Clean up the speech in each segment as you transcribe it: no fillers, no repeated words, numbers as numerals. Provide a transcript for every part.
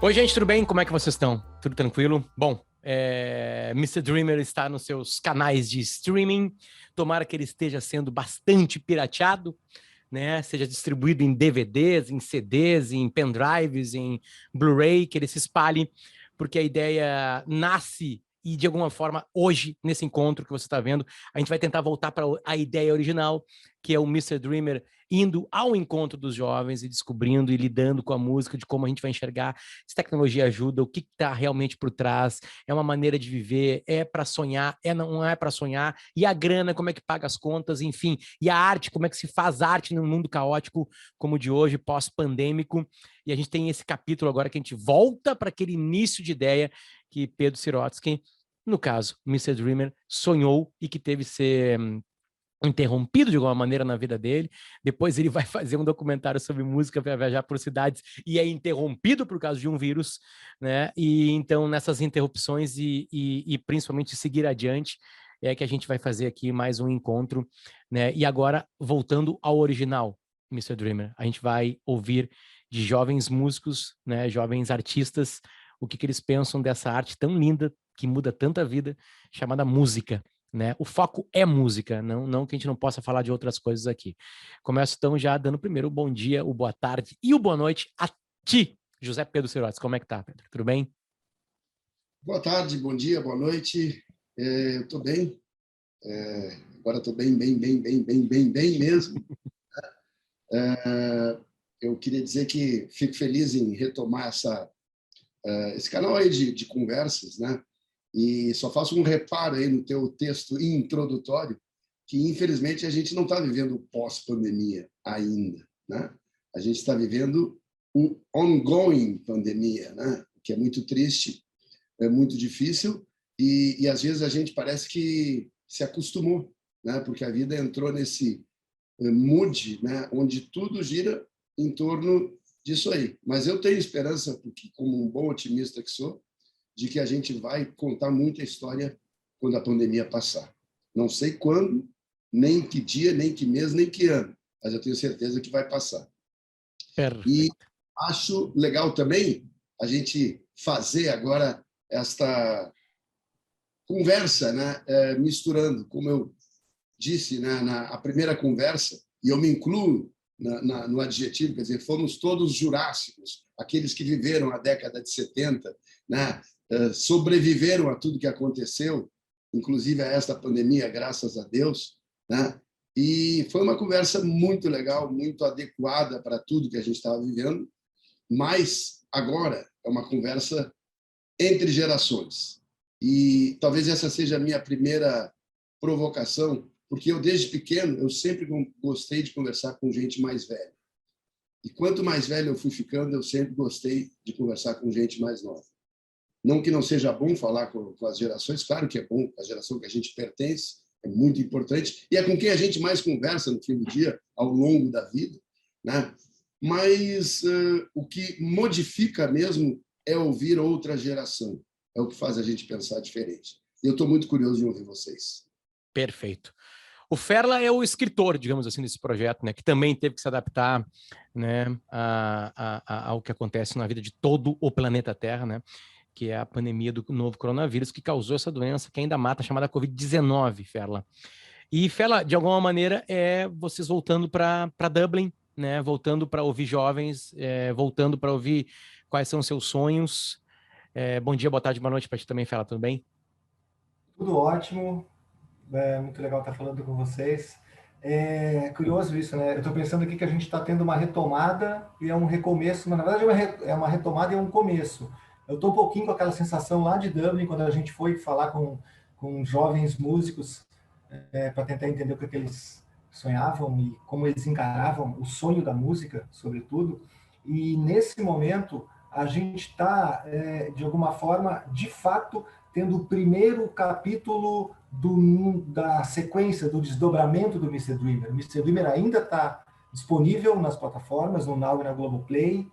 Oi, gente, tudo bem? Como é que vocês estão? Tudo tranquilo? Bom, Mr. Dreamer está nos seus canais de streaming. Tomara que ele esteja sendo bastante pirateado, né? Seja distribuído em DVDs, em CDs, em pendrives, em Blu-ray, que ele se espalhe, porque a ideia nasce e, de alguma forma, hoje, nesse encontro que você está vendo, a gente vai tentar voltar para a ideia original, que é o Mr. Dreamer indo ao encontro dos jovens e descobrindo e lidando com a música, de como a gente vai enxergar, se tecnologia ajuda, o que está realmente por trás, é uma maneira de viver, é para sonhar, não é para sonhar, e a grana, como é que paga as contas, enfim, e a arte, como é que se faz arte num mundo caótico como o de hoje, pós-pandêmico, e a gente tem esse capítulo agora que a gente volta para aquele início de ideia que Pedro Sirotsky, no caso, Mr. Dreamer, sonhou e que teve ser interrompido de alguma maneira na vida dele. Depois ele vai fazer um documentário sobre música para viajar por cidades e é interrompido por causa de um vírus, né? E então nessas interrupções e principalmente seguir adiante é que a gente vai fazer aqui mais um encontro, né? E agora voltando ao original, Mr. Dreamer, a gente vai ouvir de jovens músicos, né? Jovens artistas, o que eles pensam dessa arte tão linda que muda tanta vida, chamada música. Né? O foco é música, não que a gente não possa falar de outras coisas aqui. Começo então já dando primeiro o bom dia, o boa tarde e o boa noite a ti, José Pedro Sirotes. Como é que tá, Pedro? Tudo bem? Boa tarde, bom dia, boa noite. Eu estou bem. Agora estou bem mesmo. Eu queria dizer que fico feliz em retomar esse canal aí de conversas, né? E só faço um reparo aí no teu texto introdutório, que infelizmente a gente não está vivendo pós-pandemia ainda, né? A gente está vivendo um ongoing pandemia, né? Que é muito triste, é muito difícil e às vezes a gente parece que se acostumou, né? Porque a vida entrou nesse mood, né? Onde tudo gira em torno disso aí. Mas eu tenho esperança, porque como um bom otimista que sou, de que a gente vai contar muita história quando a pandemia passar. Não sei quando, nem que dia, nem que mês, nem que ano, mas eu tenho certeza que vai passar. E Perfeito. acho legal também a gente fazer agora esta conversa, né? Misturando, como eu disse, né? Na primeira conversa, e eu me incluo no adjetivo, quer dizer, fomos todos jurássicos, aqueles que viveram a década de 70, né? Sobreviveram a tudo que aconteceu, inclusive a esta pandemia, graças a Deus, né? E foi uma conversa muito legal, muito adequada para tudo que a gente estava vivendo, mas agora é uma conversa entre gerações. E talvez essa seja a minha primeira provocação, porque eu, desde pequeno, eu sempre gostei de conversar com gente mais velha. E quanto mais velho eu fui ficando, eu sempre gostei de conversar com gente mais nova. Não que não seja bom falar com as gerações, claro que é bom, a geração que a gente pertence é muito importante, e é com quem a gente mais conversa no fim do dia, ao longo da vida, né? Mas o que modifica mesmo é ouvir outra geração, é o que faz a gente pensar diferente. E eu estou muito curioso de ouvir vocês. Perfeito. O Ferla é o escritor, digamos assim, desse projeto, né, que também teve que se adaptar, né, ao que acontece na vida de todo o planeta Terra, né, que é a pandemia do novo coronavírus, que causou essa doença que ainda mata, chamada Covid-19, Ferla. E, Ferla, de alguma maneira, é vocês voltando para Dublin, né, voltando para ouvir jovens, voltando para ouvir quais são os seus sonhos. Bom dia, boa tarde, boa noite para ti também, Ferla, tudo bem? Tudo ótimo, muito legal estar falando com vocês. É curioso isso, né? Eu estou pensando aqui que a gente está tendo uma retomada e é um recomeço, mas na verdade é uma retomada e é um começo. Eu estou um pouquinho com aquela sensação lá de Dublin, quando a gente foi falar com jovens músicos para tentar entender o que eles sonhavam e como eles encaravam o sonho da música, sobretudo. E nesse momento, a gente está, de alguma forma, de fato, tendo o primeiro capítulo da sequência, do desdobramento do Mr. Dreamer. O Mr. Dreamer ainda está disponível nas plataformas, no Now e na Globoplay,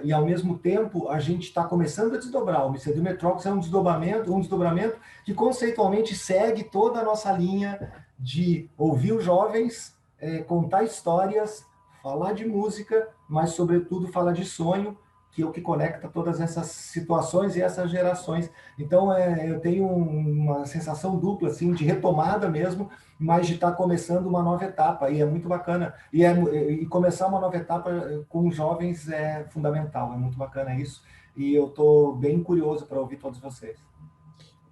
e ao mesmo tempo a gente está começando a desdobrar. O Mr. Dreamer Tracks é um desdobramento que conceitualmente segue toda a nossa linha de ouvir os jovens, contar histórias, falar de música, mas sobretudo falar de sonho, que é o que conecta todas essas situações e essas gerações. Então, eu tenho uma sensação dupla, assim, de retomada mesmo, mas de estar começando uma nova etapa, e é muito bacana. E começar uma nova etapa com jovens é fundamental, é muito bacana isso, e eu estou bem curioso para ouvir todos vocês.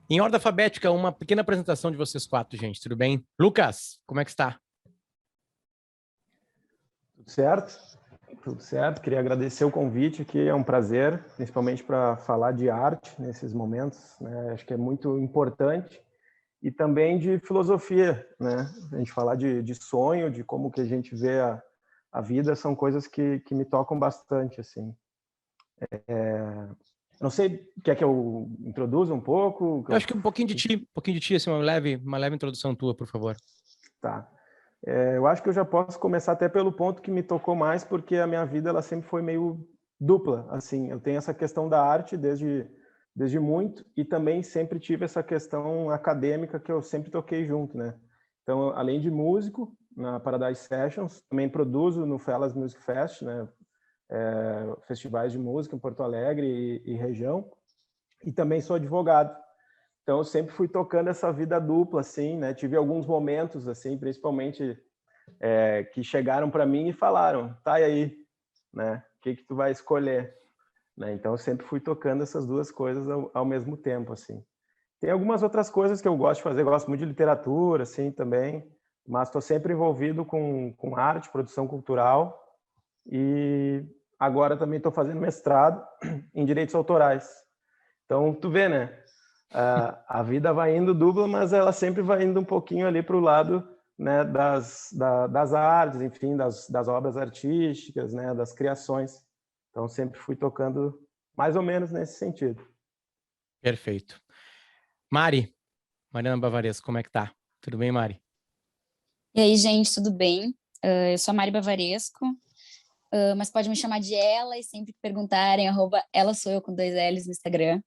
Em ordem alfabética, uma pequena apresentação de vocês quatro, gente, tudo bem? Lucas, como é que está? Tudo certo? Tudo certo. Queria agradecer o convite aqui, é um prazer, principalmente para falar de arte nesses momentos, né? Acho que é muito importante. E também de filosofia, né? A gente falar de sonho, de como que a gente vê a vida, são coisas que me tocam bastante, assim. Não sei, quer que eu introduza um pouco? Eu acho que um pouquinho de ti, assim, uma leve introdução tua, por favor. Tá. Eu acho que eu já posso começar até pelo ponto que me tocou mais, porque a minha vida ela sempre foi meio dupla, assim. Eu tenho essa questão da arte desde muito, e também sempre tive essa questão acadêmica que eu sempre toquei junto, né? Então, além de músico, na Paradise Sessions, também produzo no Fellas Music Fest, né? Festivais de música em Porto Alegre e região, e também sou advogado. Então, eu sempre fui tocando essa vida dupla, assim, né? Tive alguns momentos, assim, principalmente que chegaram para mim e falaram, tá, e aí, né? O que tu vai escolher? Né? Então, eu sempre fui tocando essas duas coisas ao mesmo tempo, assim. Tem algumas outras coisas que eu gosto de fazer, gosto muito de literatura, assim, também, mas estou sempre envolvido com arte, produção cultural, e agora também estou fazendo mestrado em direitos autorais. Então, tu vê, né? A vida vai indo dupla, mas ela sempre vai indo um pouquinho ali para o lado, né, das artes, enfim, das obras artísticas, né, das criações. Então, sempre fui tocando mais ou menos nesse sentido. Perfeito. Mariana Bavaresco, como é que tá? Tudo bem, Mari? E aí, gente, tudo bem? Eu sou a Mari Bavaresco, mas pode me chamar de ela e sempre que perguntarem, @ela sou eu com 2 L's no Instagram.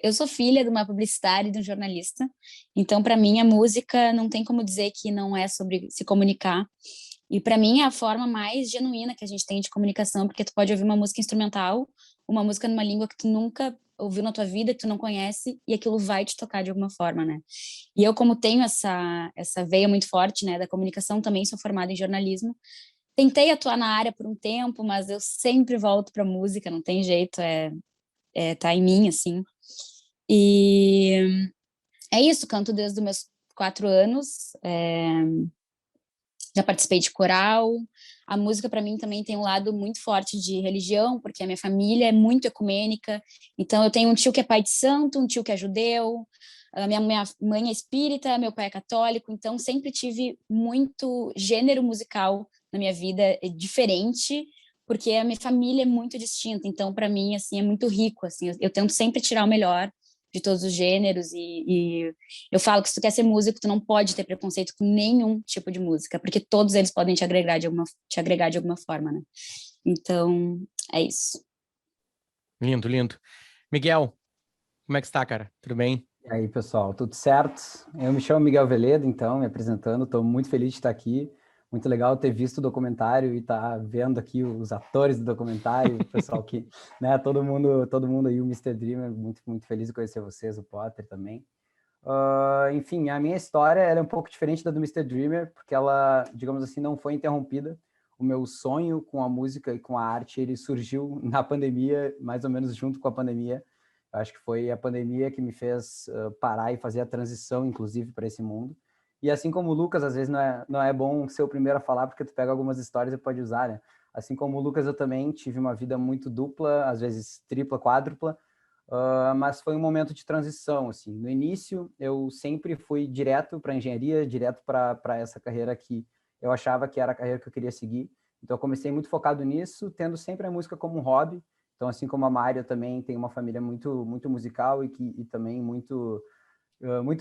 Eu sou filha de uma publicitária e de um jornalista, então para mim a música não tem como dizer que não é sobre se comunicar, e para mim é a forma mais genuína que a gente tem de comunicação, porque tu pode ouvir uma música instrumental, uma música numa língua que tu nunca ouviu na tua vida, que tu não conhece, e aquilo vai te tocar de alguma forma, né? E eu, como tenho essa veia muito forte, né, da comunicação, também sou formada em jornalismo, tentei atuar na área por um tempo, mas eu sempre volto para música, não tem jeito, tá em mim, assim. E é isso, canto desde os meus 4 anos, já participei de coral. A música, para mim, também tem um lado muito forte de religião, porque a minha família é muito ecumênica. Então, eu tenho um tio que é pai de santo, um tio que é judeu, a minha mãe é espírita, meu pai é católico. Então, sempre tive muito gênero musical na minha vida diferente, porque a minha família é muito distinta. Então, para mim, assim, é muito rico. Assim, eu tento sempre tirar o melhor de todos os gêneros e eu falo que se tu quer ser músico, tu não pode ter preconceito com nenhum tipo de música, porque todos eles podem te agregar de alguma forma, né? Então, é isso. Lindo, lindo. Miguel, como é que está, cara? Tudo bem? E aí, pessoal, tudo certo? Eu me chamo Miguel Veledo, então, me apresentando, estou muito feliz de estar aqui. Muito legal ter visto o documentário e estar vendo aqui os atores do documentário, o pessoal que, né, todo mundo aí, o Mr. Dreamer, muito, muito feliz de conhecer vocês, o Potter também. Enfim, a minha história ela é um pouco diferente da do Mr. Dreamer, porque ela, digamos assim, não foi interrompida. O meu sonho com a música e com a arte, ele surgiu na pandemia, mais ou menos junto com a pandemia. Eu acho que foi a pandemia que me fez parar e fazer a transição, inclusive, para esse mundo. E assim como o Lucas, às vezes não é bom ser o primeiro a falar, porque tu pega algumas histórias e pode usar, né? Assim como o Lucas, eu também tive uma vida muito dupla, às vezes tripla, quádrupla, mas foi um momento de transição, assim. No início, eu sempre fui direto para a engenharia, direto para essa carreira que eu achava que era a carreira que eu queria seguir. Então, eu comecei muito focado nisso, tendo sempre a música como um hobby. Então, assim como a Mari, eu também tenho uma família muito, muito musical e também muito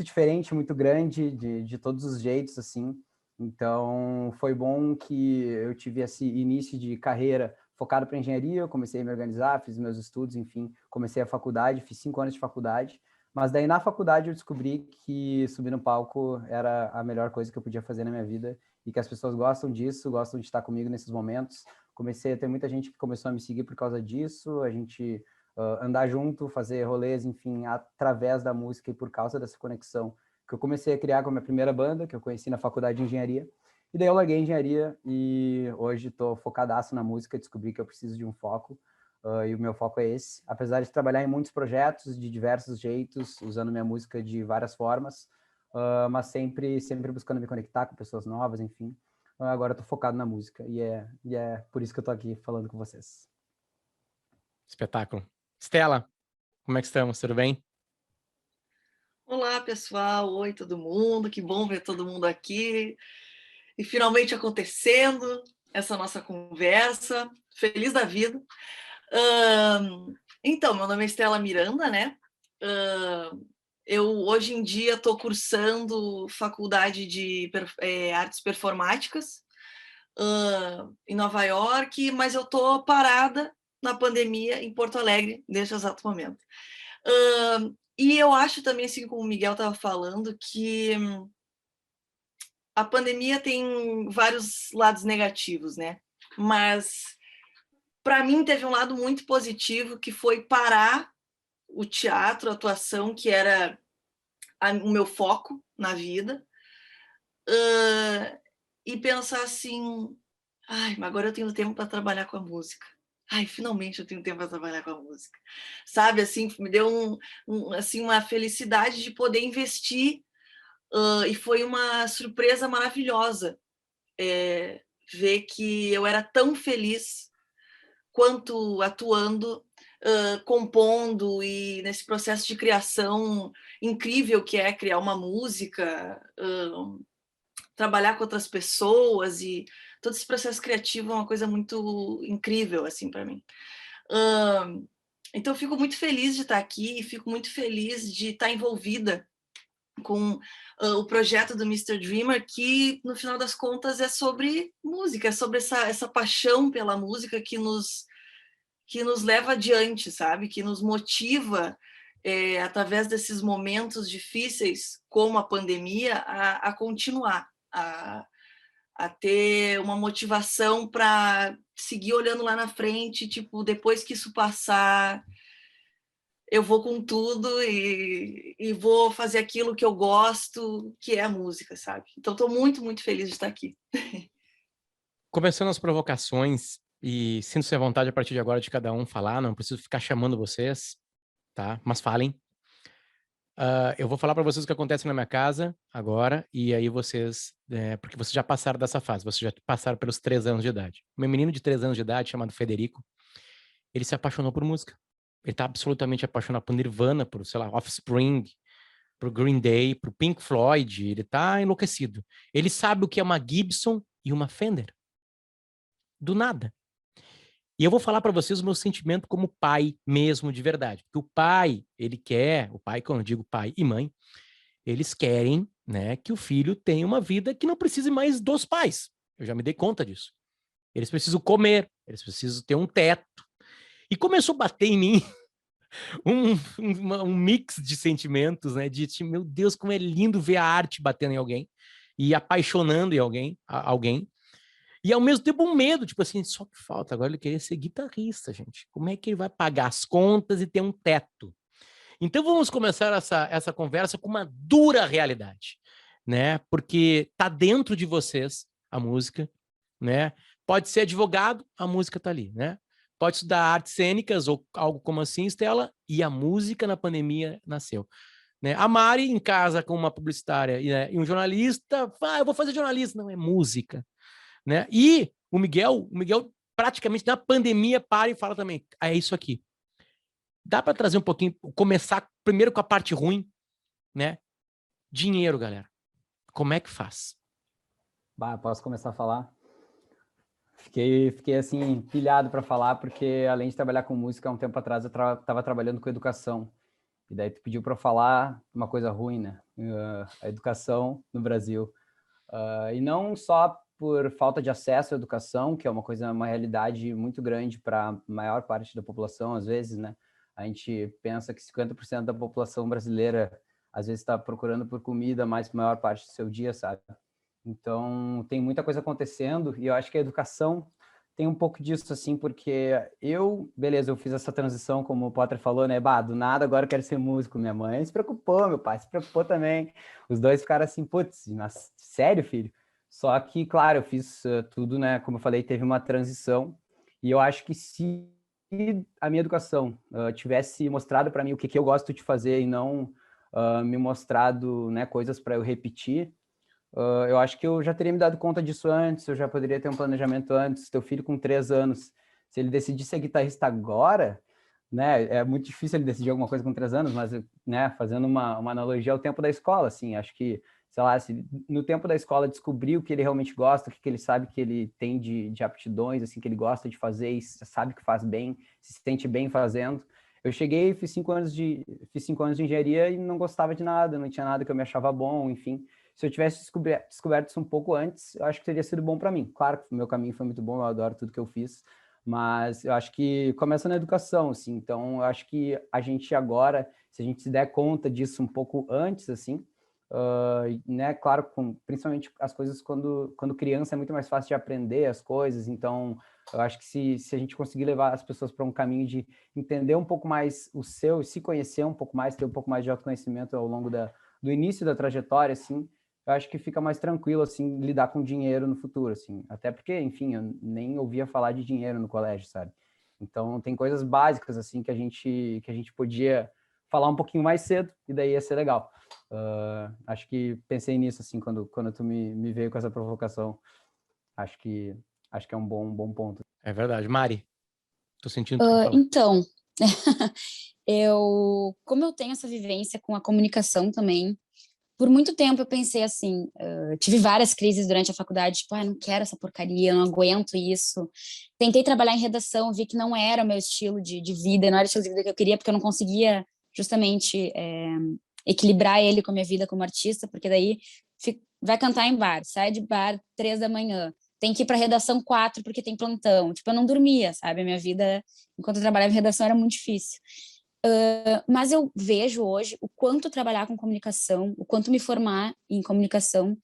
diferente, muito grande, de todos os jeitos, assim. Então, foi bom que eu tive esse início de carreira focado para engenharia, eu comecei a me organizar, fiz meus estudos, enfim, comecei a faculdade, fiz 5 anos de faculdade, mas daí na faculdade eu descobri que subir no palco era a melhor coisa que eu podia fazer na minha vida e que as pessoas gostam disso, gostam de estar comigo nesses momentos, comecei a ter muita gente que começou a me seguir por causa disso, a gente andar junto, fazer rolês, enfim, através da música e por causa dessa conexão que eu comecei a criar com a minha primeira banda, que eu conheci na faculdade de engenharia, e daí eu larguei a engenharia e hoje estou focadaço na música, descobri que eu preciso de um foco, e o meu foco é esse. Apesar de trabalhar em muitos projetos, de diversos jeitos, usando minha música de várias formas, mas sempre buscando me conectar com pessoas novas, enfim. Agora eu tô focado na música e é por isso que eu tô aqui falando com vocês. Espetáculo. Stella, como é que estamos? Tudo bem? Olá, pessoal. Oi, todo mundo. Que bom ver todo mundo aqui. E finalmente acontecendo essa nossa conversa. Feliz da vida. Então, meu nome é Stella Miranda, né? Eu, hoje em dia, estou cursando faculdade de artes performáticas em Nova York, mas eu estou parada na pandemia em Porto Alegre neste exato momento. E eu acho também, assim como o Miguel estava falando, que a pandemia tem vários lados negativos, né? Mas, para mim, teve um lado muito positivo, que foi parar o teatro, a atuação, que era o meu foco na vida, e pensar assim, ai, mas agora eu tenho tempo para trabalhar com a música. Ai, finalmente eu tenho tempo para trabalhar com a música. Sabe, assim, me deu assim, uma felicidade de poder investir, e foi uma surpresa maravilhosa ver que eu era tão feliz quanto atuando, compondo e nesse processo de criação incrível que é criar uma música, trabalhar com outras pessoas, e todo esse processo criativo é uma coisa muito incrível assim para mim. Então eu fico muito feliz de estar aqui e fico muito feliz de estar envolvida com o projeto do Mr. Dreamer, que no final das contas é sobre música, é sobre essa paixão pela música que nos leva adiante, sabe? Que nos motiva, através desses momentos difíceis, como a pandemia, a continuar, a ter uma motivação para seguir olhando lá na frente, tipo, depois que isso passar, eu vou com tudo e vou fazer aquilo que eu gosto, que é a música, sabe? Então, estou muito, muito feliz de estar aqui. Começando as provocações, e sinto-se à vontade a partir de agora de cada um falar, não preciso ficar chamando vocês, tá? Mas falem. Eu vou falar para vocês o que acontece na minha casa agora, e aí vocês, porque vocês já passaram dessa fase, vocês já passaram pelos 3 anos de idade. Meu menino de 3 anos de idade, chamado Federico, ele se apaixonou por música. Ele tá absolutamente apaixonado por Nirvana, por, sei lá, Offspring, por Green Day, por Pink Floyd, ele tá enlouquecido. Ele sabe o que é uma Gibson e uma Fender. Do nada. E eu vou falar para vocês o meu sentimento como pai mesmo, de verdade. Porque o pai, ele quer, o pai, quando eu digo pai e mãe, eles querem, né, que o filho tenha uma vida que não precise mais dos pais. Eu já me dei conta disso. Eles precisam comer, eles precisam ter um teto. E começou a bater em mim um mix de sentimentos, né, de tipo, meu Deus, como é lindo ver a arte batendo em alguém e apaixonando em alguém. E ao mesmo tempo um medo, tipo assim, só que falta, agora ele queria ser guitarrista, gente. Como é que ele vai pagar as contas e ter um teto? Então vamos começar essa conversa com uma dura realidade, né? Porque tá dentro de vocês a música, né? Pode ser advogado, a música tá ali, né? Pode estudar artes cênicas ou algo como assim, Stella, e a música na pandemia nasceu. Né? A Mari em casa com uma publicitária e um jornalista, eu vou fazer jornalista, não, é música. Né? E o Miguel praticamente na pandemia para e fala também, é isso aqui. Dá para trazer um pouquinho, começar primeiro com a parte ruim, né? Dinheiro, galera. Como é que faz? Posso começar a falar? Fiquei assim, pilhado para falar, porque além de trabalhar com música, há um tempo atrás eu estava trabalhando com educação. E daí tu pediu para eu falar uma coisa ruim, né? A educação no Brasil. E não só por falta de acesso à educação, que é uma realidade muito grande para a maior parte da população, às vezes, né? A gente pensa que 50% da população brasileira, às vezes, está procurando por comida mais a maior parte do seu dia, sabe? Então, tem muita coisa acontecendo, e eu acho que a educação tem um pouco disso, assim, porque beleza, eu fiz essa transição, como o Potter falou, né? Bah, do nada agora eu quero ser músico. Minha mãe se preocupou, meu pai se preocupou também. Os dois ficaram assim, putz, mas sério, filho? Só que, claro, eu fiz tudo, né? Como eu falei, teve uma transição. E eu acho que se a minha educação tivesse mostrado para mim o que eu gosto de fazer e não me mostrado, né, coisas para eu repetir, eu acho que eu já teria me dado conta disso antes, eu já poderia ter um planejamento antes. Teu filho com 3 anos, se ele decidir ser guitarrista agora, né, é muito difícil ele decidir alguma coisa com 3 anos, mas, né, fazendo uma analogia ao tempo da escola, assim, acho que, sei lá, se no tempo da escola descobrir o que ele realmente gosta, o que ele sabe que ele tem de aptidões, assim, que ele gosta de fazer e sabe que faz bem, se sente bem fazendo. Eu cheguei e fiz 5 anos de engenharia e não gostava de nada, não tinha nada que eu me achava bom, enfim. Se eu tivesse descoberto isso um pouco antes, eu acho que teria sido bom para mim. Claro que o meu caminho foi muito bom, eu adoro tudo que eu fiz, mas eu acho que começa na educação, assim. Então, eu acho que a gente agora, se a gente se der conta disso um pouco antes, assim, né, claro, principalmente as coisas quando criança é muito mais fácil de aprender as coisas, então eu acho que se a gente conseguir levar as pessoas para um caminho de entender um pouco mais o seu, se conhecer um pouco mais, ter um pouco mais de autoconhecimento ao longo do início da trajetória, assim, eu acho que fica mais tranquilo, assim, lidar com dinheiro no futuro, assim. Até porque, enfim, eu nem ouvia falar de dinheiro no colégio, sabe? Então, tem coisas básicas, assim, que a gente podia falar um pouquinho mais cedo, e daí ia ser legal. Acho que pensei nisso, assim, quando tu me veio com essa provocação. Acho que é um bom ponto. É verdade. Mari, tô sentindo que então, como eu tenho essa vivência com a comunicação também, por muito tempo eu pensei assim, tive várias crises durante a faculdade, tipo, não quero essa porcaria, eu não aguento isso. Tentei trabalhar em redação, vi que não era o meu estilo de vida, não era o estilo de vida que eu queria, porque eu não conseguia justamente equilibrar ele com a minha vida como artista, porque daí vai cantar em bar, sai de bar 3 da manhã, tem que ir para redação 4 porque tem plantão. Tipo, eu não dormia, sabe? A minha vida, enquanto eu trabalhava em redação, era muito difícil. Mas eu vejo hoje o quanto trabalhar com comunicação, o quanto me formar em comunicação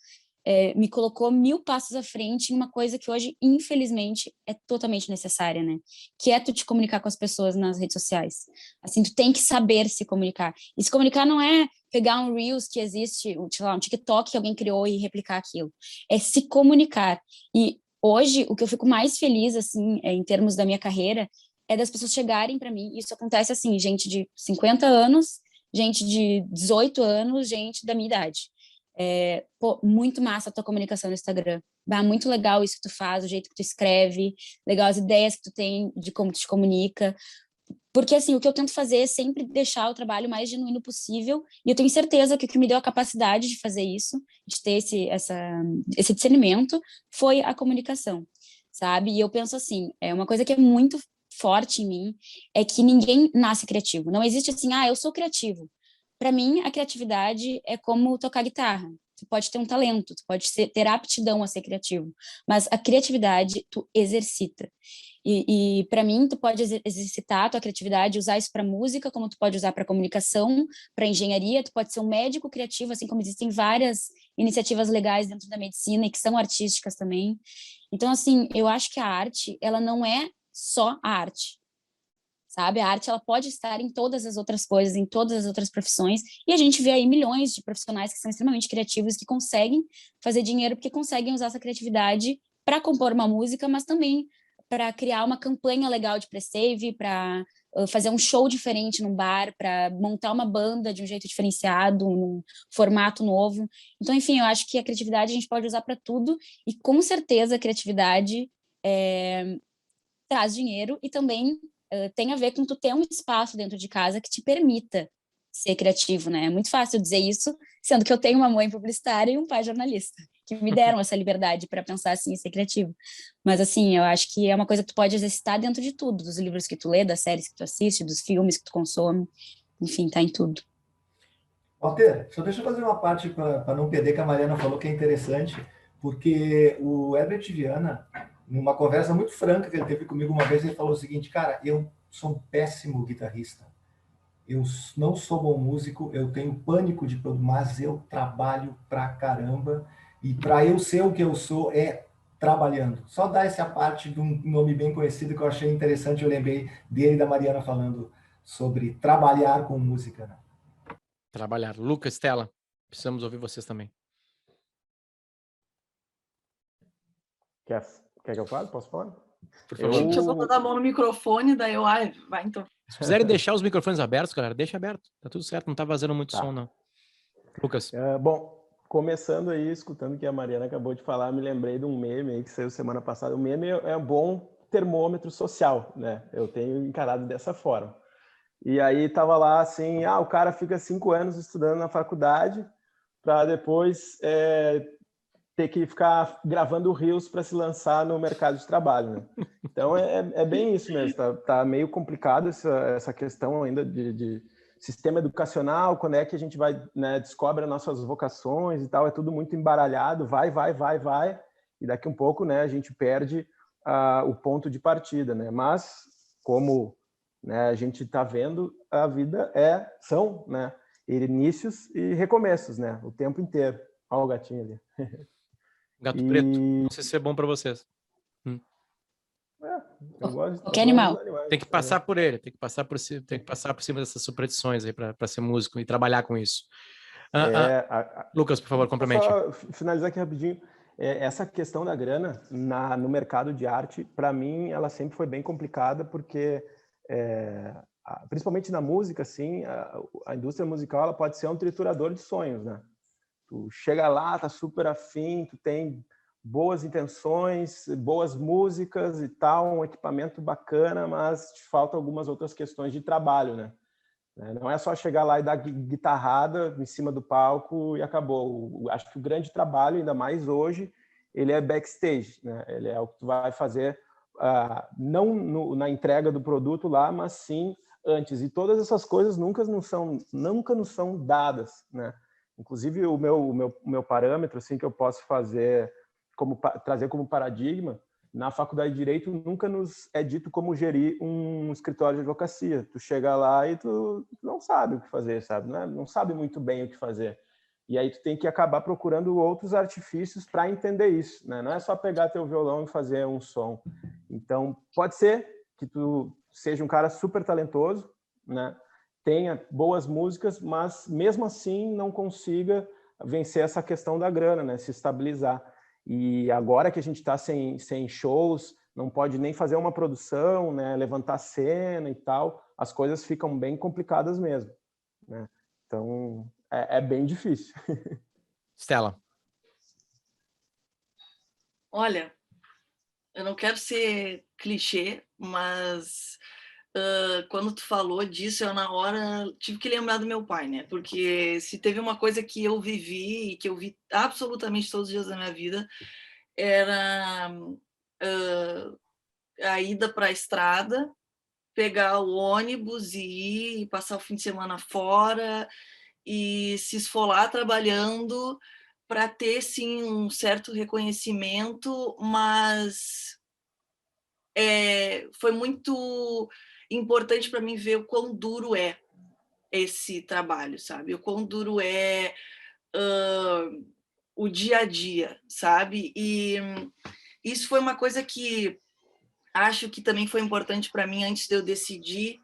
me colocou 1000 passos à frente em uma coisa que hoje, infelizmente, é totalmente necessária, né? Que é tu te comunicar com as pessoas nas redes sociais. Assim, tu tem que saber se comunicar. E se comunicar não é pegar um Reels que existe, sei lá, um TikTok que alguém criou e replicar aquilo. É se comunicar. E hoje, o que eu fico mais feliz, assim, em termos da minha carreira, é das pessoas chegarem para mim. Isso acontece assim, gente de 50 anos, gente de 18 anos, gente da minha idade. Muito massa a tua comunicação no Instagram. Muito legal isso que tu faz, o jeito que tu escreve, legal as ideias que tu tem de como tu te comunica. Porque, assim, o que eu tento fazer é sempre deixar o trabalho mais genuíno possível, e eu tenho certeza que o que me deu a capacidade de fazer isso, de ter esse discernimento, foi a comunicação, sabe? E eu penso assim, é uma coisa que é muito forte em mim, é que ninguém nasce criativo. Não existe assim, eu sou criativo. Para mim, a criatividade é como tocar guitarra. Tu pode ter um talento, tu pode ter aptidão a ser criativo, mas a criatividade tu exercita. E para mim, tu pode exercitar a tua criatividade, usar isso para música, como tu pode usar para comunicação, para engenharia, tu pode ser um médico criativo, assim como existem várias iniciativas legais dentro da medicina e que são artísticas também. Então, assim, eu acho que a arte, ela não é só a arte, sabe? A arte, ela pode estar em todas as outras coisas, em todas as outras profissões, e a gente vê aí milhões de profissionais que são extremamente criativos, que conseguem fazer dinheiro porque conseguem usar essa criatividade para compor uma música, mas também para criar uma campanha legal de pre-save, para fazer um show diferente num bar, para montar uma banda de um jeito diferenciado, num formato novo. Então, enfim, eu acho que a criatividade a gente pode usar para tudo, e com certeza a criatividade traz dinheiro e também tem a ver com tu ter um espaço dentro de casa que te permita ser criativo, né? É muito fácil dizer isso, sendo que eu tenho uma mãe publicitária e um pai jornalista, que me deram essa liberdade para pensar assim e ser criativo. Mas, assim, eu acho que é uma coisa que tu pode exercitar dentro de tudo, dos livros que tu lê, das séries que tu assiste, dos filmes que tu consome, enfim, tá em tudo. Walter, só deixa eu fazer uma parte para não perder que a Mariana falou que é interessante, porque o Herbert Viana, numa conversa muito franca que ele teve comigo uma vez, ele falou o seguinte: cara, eu sou um péssimo guitarrista, eu não sou bom músico, eu tenho pânico mas eu trabalho pra caramba, e para eu ser o que eu sou é trabalhando. Só dar essa parte de um nome bem conhecido que eu achei interessante, eu lembrei dele e da Mariana falando sobre trabalhar com música. Né? Trabalhar. Lucas, Stella, precisamos ouvir vocês também. Quer que eu fale? Posso falar? Por favor. Gente, eu vou botar a mão no microfone, daí eu, vai então. Se quiserem deixar os microfones abertos, galera, deixa aberto. Tá tudo certo, não tá vazando muito som, não. Lucas. Bom, começando aí, escutando o que a Mariana acabou de falar, me lembrei de um meme aí que saiu semana passada. O meme é um bom termômetro social, né? Eu tenho encarado dessa forma. E aí tava lá assim, o cara fica 5 anos estudando na faculdade para depois ter que ficar gravando reels para se lançar no mercado de trabalho, né? Então é bem isso mesmo, tá meio complicado essa questão ainda de sistema educacional, quando é que a gente vai, né, descobre as nossas vocações e tal, é tudo muito embaralhado, vai, e daqui um pouco, né, a gente perde o ponto de partida, né? Mas como, né, a gente está vendo, a vida são, né, inícios e recomeços, né, o tempo inteiro. Olha o gatinho ali. Gato preto, não sei se é bom para vocês. Eu gosto, qualquer animal. Tem que passar por ele, tem que passar por cima dessas superstições aí para ser músico e trabalhar com isso. Lucas, por favor, complemente. Só finalizar aqui rapidinho. Essa questão da grana no mercado de arte, para mim, ela sempre foi bem complicada, porque principalmente na música, assim, a indústria musical ela pode ser um triturador de sonhos, né? Tu chega lá, tá super afim, tu tem boas intenções, boas músicas e tal, um equipamento bacana, mas te falta algumas outras questões de trabalho, né? Não é só chegar lá e dar guitarrada em cima do palco e acabou. Acho que o grande trabalho, ainda mais hoje, ele é backstage, né? Ele é o que tu vai fazer, não na entrega do produto lá, mas sim antes. E todas essas coisas nunca nos são dadas, né? Inclusive, o meu parâmetro, assim, que eu posso fazer, trazer como paradigma, na faculdade de Direito nunca nos é dito como gerir um escritório de advocacia. Tu chega lá e tu não sabe o que fazer, sabe? Não sabe muito bem o que fazer. E aí tu tem que acabar procurando outros artifícios para entender isso, né? Não é só pegar teu violão e fazer um som. Então, pode ser que tu seja um cara super talentoso, né? Tenha boas músicas, mas mesmo assim não consiga vencer essa questão da grana, né? Se estabilizar. E agora que a gente está sem shows, não pode nem fazer uma produção, né? Levantar cena e tal, as coisas ficam bem complicadas mesmo, né? Então, é bem difícil. Stella. Olha, eu não quero ser clichê, mas quando tu falou disso, eu na hora tive que lembrar do meu pai, né? Porque se teve uma coisa que eu vivi e que eu vi absolutamente todos os dias da minha vida, era a ida para a estrada, pegar o ônibus e ir, e passar o fim de semana fora e se esfolar trabalhando para ter, sim, um certo reconhecimento, mas foi muito importante para mim ver o quão duro é esse trabalho, sabe? O quão duro é o dia a dia, sabe? E isso foi uma coisa que acho que também foi importante para mim antes de eu decidir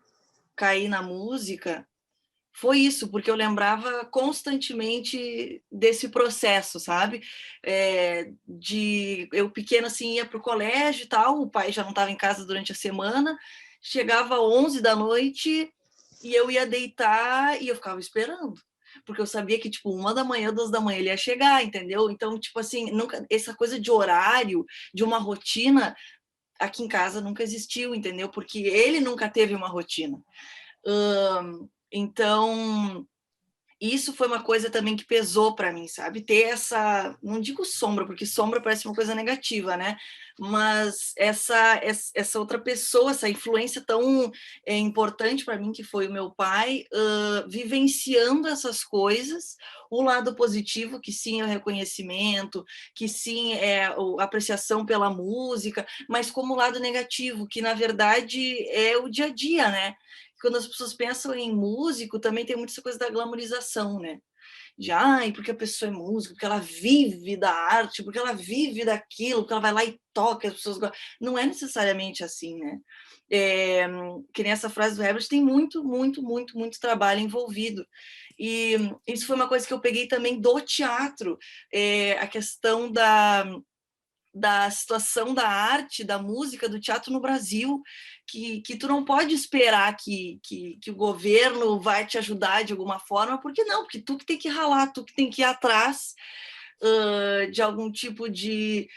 cair na música. Foi isso, porque eu lembrava constantemente desse processo, sabe? Eu pequena, assim, ia para o colégio e tal, o pai já não estava em casa durante a semana, chegava às 11 da noite e eu ia deitar e eu ficava esperando, porque eu sabia que, tipo, 1 da manhã, 2 da manhã ele ia chegar, entendeu? Então, tipo assim, nunca, essa coisa de horário, de uma rotina, aqui em casa nunca existiu, entendeu? Porque ele nunca teve uma rotina. Então, isso foi uma coisa também que pesou para mim, sabe? Ter essa, não digo sombra, porque sombra parece uma coisa negativa, né? Mas essa outra pessoa, essa influência tão importante para mim, que foi o meu pai, vivenciando essas coisas, o lado positivo, que sim é o reconhecimento, que sim é a apreciação pela música, mas como o lado negativo, que na verdade é o dia a dia, né? Quando as pessoas pensam em músico, também tem muita coisa da glamorização, né? ai, porque a pessoa é música, porque ela vive da arte, porque ela vive daquilo, porque ela vai lá e toca, as pessoas gostam. Não é necessariamente assim, né? Que nem essa frase do Herbert, tem muito, muito, muito, muito trabalho envolvido. E isso foi uma coisa que eu peguei também do teatro, a questão da situação da arte, da música, do teatro no Brasil, que tu não pode esperar que o governo vai te ajudar de alguma forma, porque não, porque tu que tem que ralar, tu que tem que ir atrás de algum tipo de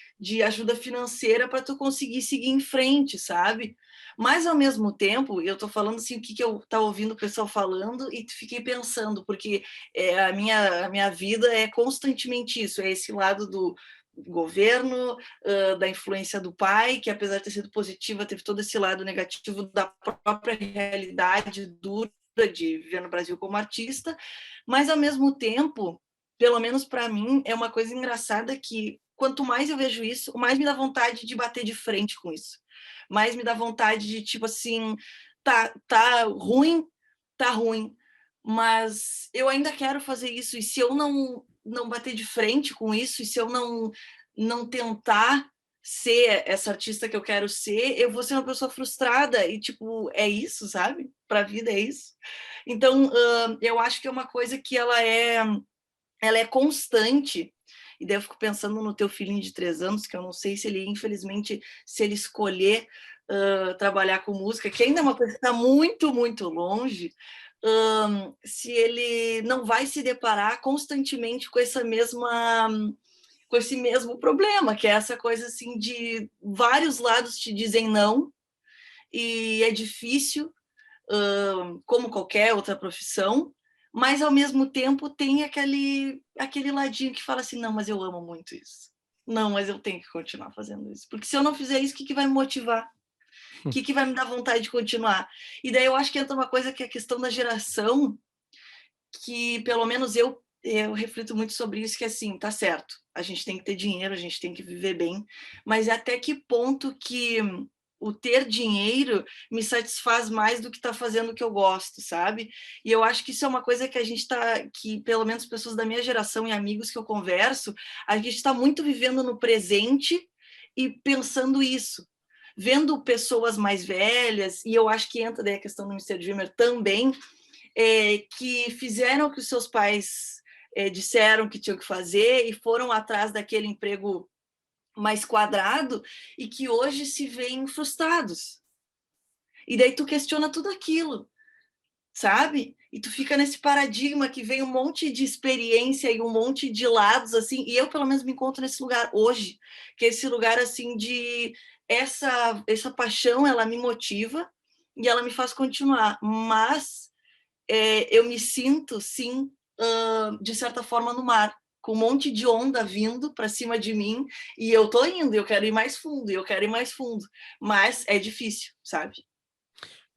ajuda financeira para tu conseguir seguir em frente, sabe? Mas, ao mesmo tempo, eu estou falando assim, o que eu estava ouvindo o pessoal falando e fiquei pensando, porque a minha vida é constantemente isso, é esse lado do governo, da influência do pai, que apesar de ter sido positiva, teve todo esse lado negativo da própria realidade dura de viver no Brasil como artista, mas, ao mesmo tempo, pelo menos para mim, é uma coisa engraçada que quanto mais eu vejo isso, mais me dá vontade de bater de frente com isso. Mais me dá vontade de, tipo assim, tá ruim, mas eu ainda quero fazer isso, e se eu não bater de frente com isso, e se eu não tentar ser essa artista que eu quero ser, eu vou ser uma pessoa frustrada, e tipo, é isso, sabe? Para a vida é isso. Então, eu acho que é uma coisa que ela é constante, e daí eu fico pensando no teu filhinho de 3 anos, que eu não sei se ele, infelizmente, se ele escolher trabalhar com música, que ainda é uma coisa que está muito, muito longe, se ele não vai se deparar constantemente com esse mesmo problema, que é essa coisa assim de vários lados te dizem não, e é difícil, como qualquer outra profissão, mas, ao mesmo tempo, tem aquele ladinho que fala assim, não, mas eu amo muito isso. Não, mas eu tenho que continuar fazendo isso. Porque se eu não fizer isso, o que vai me motivar? O que vai me dar vontade de continuar? E daí eu acho que entra uma coisa que é a questão da geração, que pelo menos eu reflito muito sobre isso, que é assim, tá certo, a gente tem que ter dinheiro, a gente tem que viver bem, mas até que ponto que o ter dinheiro me satisfaz mais do que tá fazendo o que eu gosto, sabe? E eu acho que isso é uma coisa que a gente que pelo menos pessoas da minha geração e amigos que eu converso, a gente está muito vivendo no presente e pensando isso, vendo pessoas mais velhas, e eu acho que entra daí a questão do Mr. Dreamer também, que fizeram o que os seus pais disseram que tinham que fazer e foram atrás daquele emprego mais quadrado e que hoje se veem frustrados. E daí tu questiona tudo aquilo, sabe? E tu fica nesse paradigma que vem um monte de experiência e um monte de lados, assim, e eu pelo menos me encontro nesse lugar hoje, que é esse lugar, assim, de essa paixão, ela me motiva e ela me faz continuar, mas eu me sinto, sim, de certa forma no mar, com um monte de onda vindo para cima de mim, e eu tô indo, eu quero ir mais fundo, mas é difícil, sabe?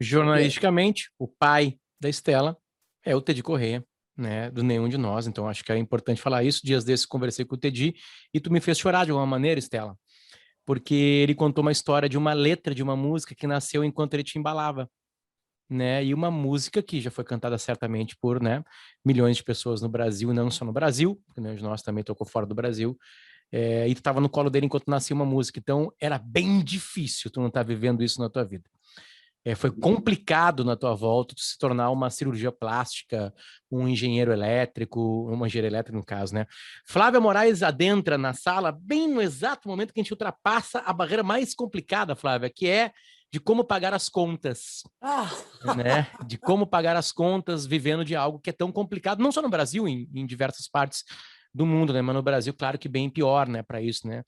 Jornalisticamente, o pai da Estela é o Tedi Corrêa, né, do Nenhum de Nós, então acho que é importante falar isso. Dias desses conversei com o Tedi e tu me fez chorar de alguma maneira, Estela, porque ele contou uma história de uma letra de uma música que nasceu enquanto ele te embalava, né, e uma música que já foi cantada certamente por, né, milhões de pessoas no Brasil, e não só no Brasil, porque Nenhum de Nós também tocou fora do Brasil, e tu estava no colo dele enquanto nascia uma música, então era bem difícil tu não estar vivendo isso na tua vida. Foi complicado na tua volta tu se tornar uma cirurgia plástica, um engenheiro elétrico, uma engenheira elétrica no caso, né? Flávia Moraes adentra na sala bem no exato momento que a gente ultrapassa a barreira mais complicada, Flávia, que é de como pagar as contas, né? De como pagar as contas vivendo de algo que é tão complicado, não só no Brasil, em diversas partes do mundo, né? Mas no Brasil, claro que bem pior, né? Para isso, né?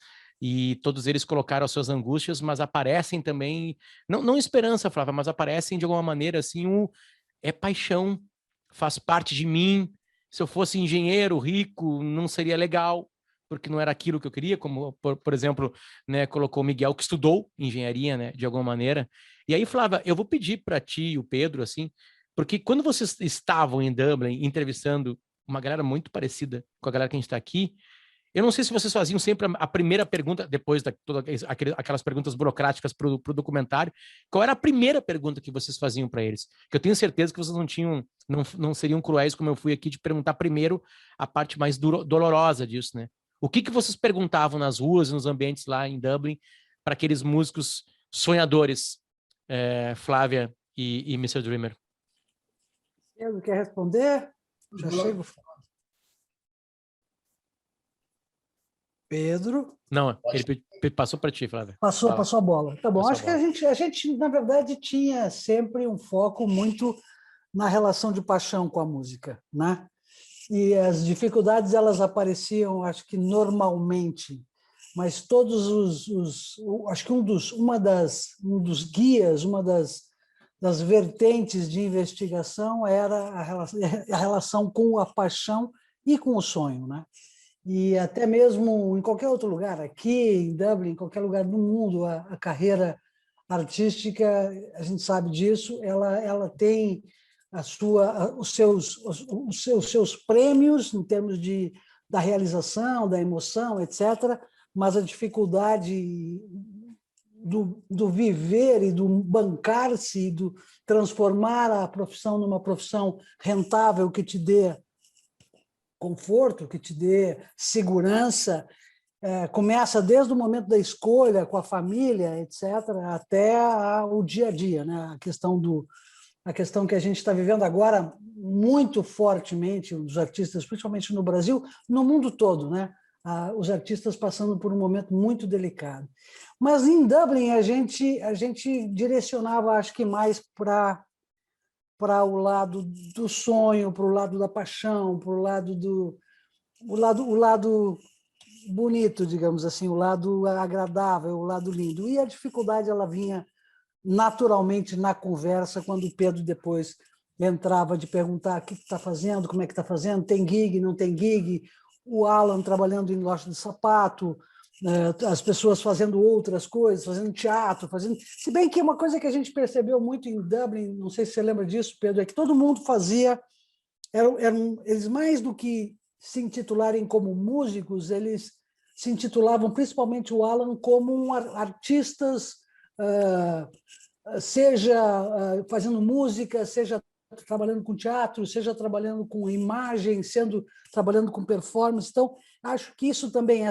E todos eles colocaram as suas angústias, mas aparecem também, não esperança, Flávia, mas aparecem de alguma maneira assim, é paixão, faz parte de mim. Se eu fosse engenheiro rico, não seria legal, porque não era aquilo que eu queria, como, por exemplo, né, colocou o Miguel, que estudou engenharia, né, de alguma maneira. E aí, Flávia, eu vou pedir para ti e o Pedro, assim, porque quando vocês estavam em Dublin entrevistando uma galera muito parecida com a galera que a gente está aqui, Eu não sei se vocês faziam sempre a primeira pergunta, depois aquelas perguntas burocráticas para o documentário, qual era a primeira pergunta que vocês faziam para eles? Que eu tenho certeza que vocês não seriam cruéis como eu fui aqui de perguntar primeiro a parte mais dolorosa disso, né? O que vocês perguntavam nas ruas e nos ambientes lá em Dublin para aqueles músicos sonhadores, Flávia e Mr. Dreamer? Pedro, quer responder? Já chego. Pedro? Não, ele passou para ti, Flávia. Passou a bola. Tá bom. Acho que a gente, na verdade, tinha sempre um foco muito na relação de paixão com a música, né? E as dificuldades, elas apareciam, acho que normalmente, mas todos acho que um dos guias, uma das vertentes de investigação era a relação com a paixão e com o sonho, né? E até mesmo em qualquer outro lugar, aqui em Dublin, em qualquer lugar do mundo, a carreira artística, a gente sabe disso, ela tem os seus prêmios em termos da realização, da emoção, etc., mas a dificuldade do viver e do bancar-se, e do transformar a profissão numa profissão rentável que te dê conforto, que te dê segurança, começa desde o momento da escolha com a família, etc., até o dia a dia, né? A questão que a gente está vivendo agora muito fortemente, os artistas, principalmente no Brasil, no mundo todo, né? Os artistas passando por um momento muito delicado. Mas em Dublin a gente direcionava, acho que mais para o lado do sonho, para o lado da paixão, para o lado bonito, digamos assim, o lado agradável, o lado lindo. E a dificuldade ela vinha naturalmente na conversa, quando o Pedro depois entrava de perguntar o que está fazendo, como é que está fazendo, tem gig, não tem gig, o Alan trabalhando em loja de sapato, as pessoas fazendo outras coisas, fazendo teatro, Se bem que uma coisa que a gente percebeu muito em Dublin, não sei se você lembra disso, Pedro, é que todo mundo fazia... Eles, mais do que se intitularem como músicos, eles se intitulavam, principalmente o Alan, como artistas, seja fazendo música, seja trabalhando com teatro, seja trabalhando com imagem, trabalhando com performance. Então, acho que isso também,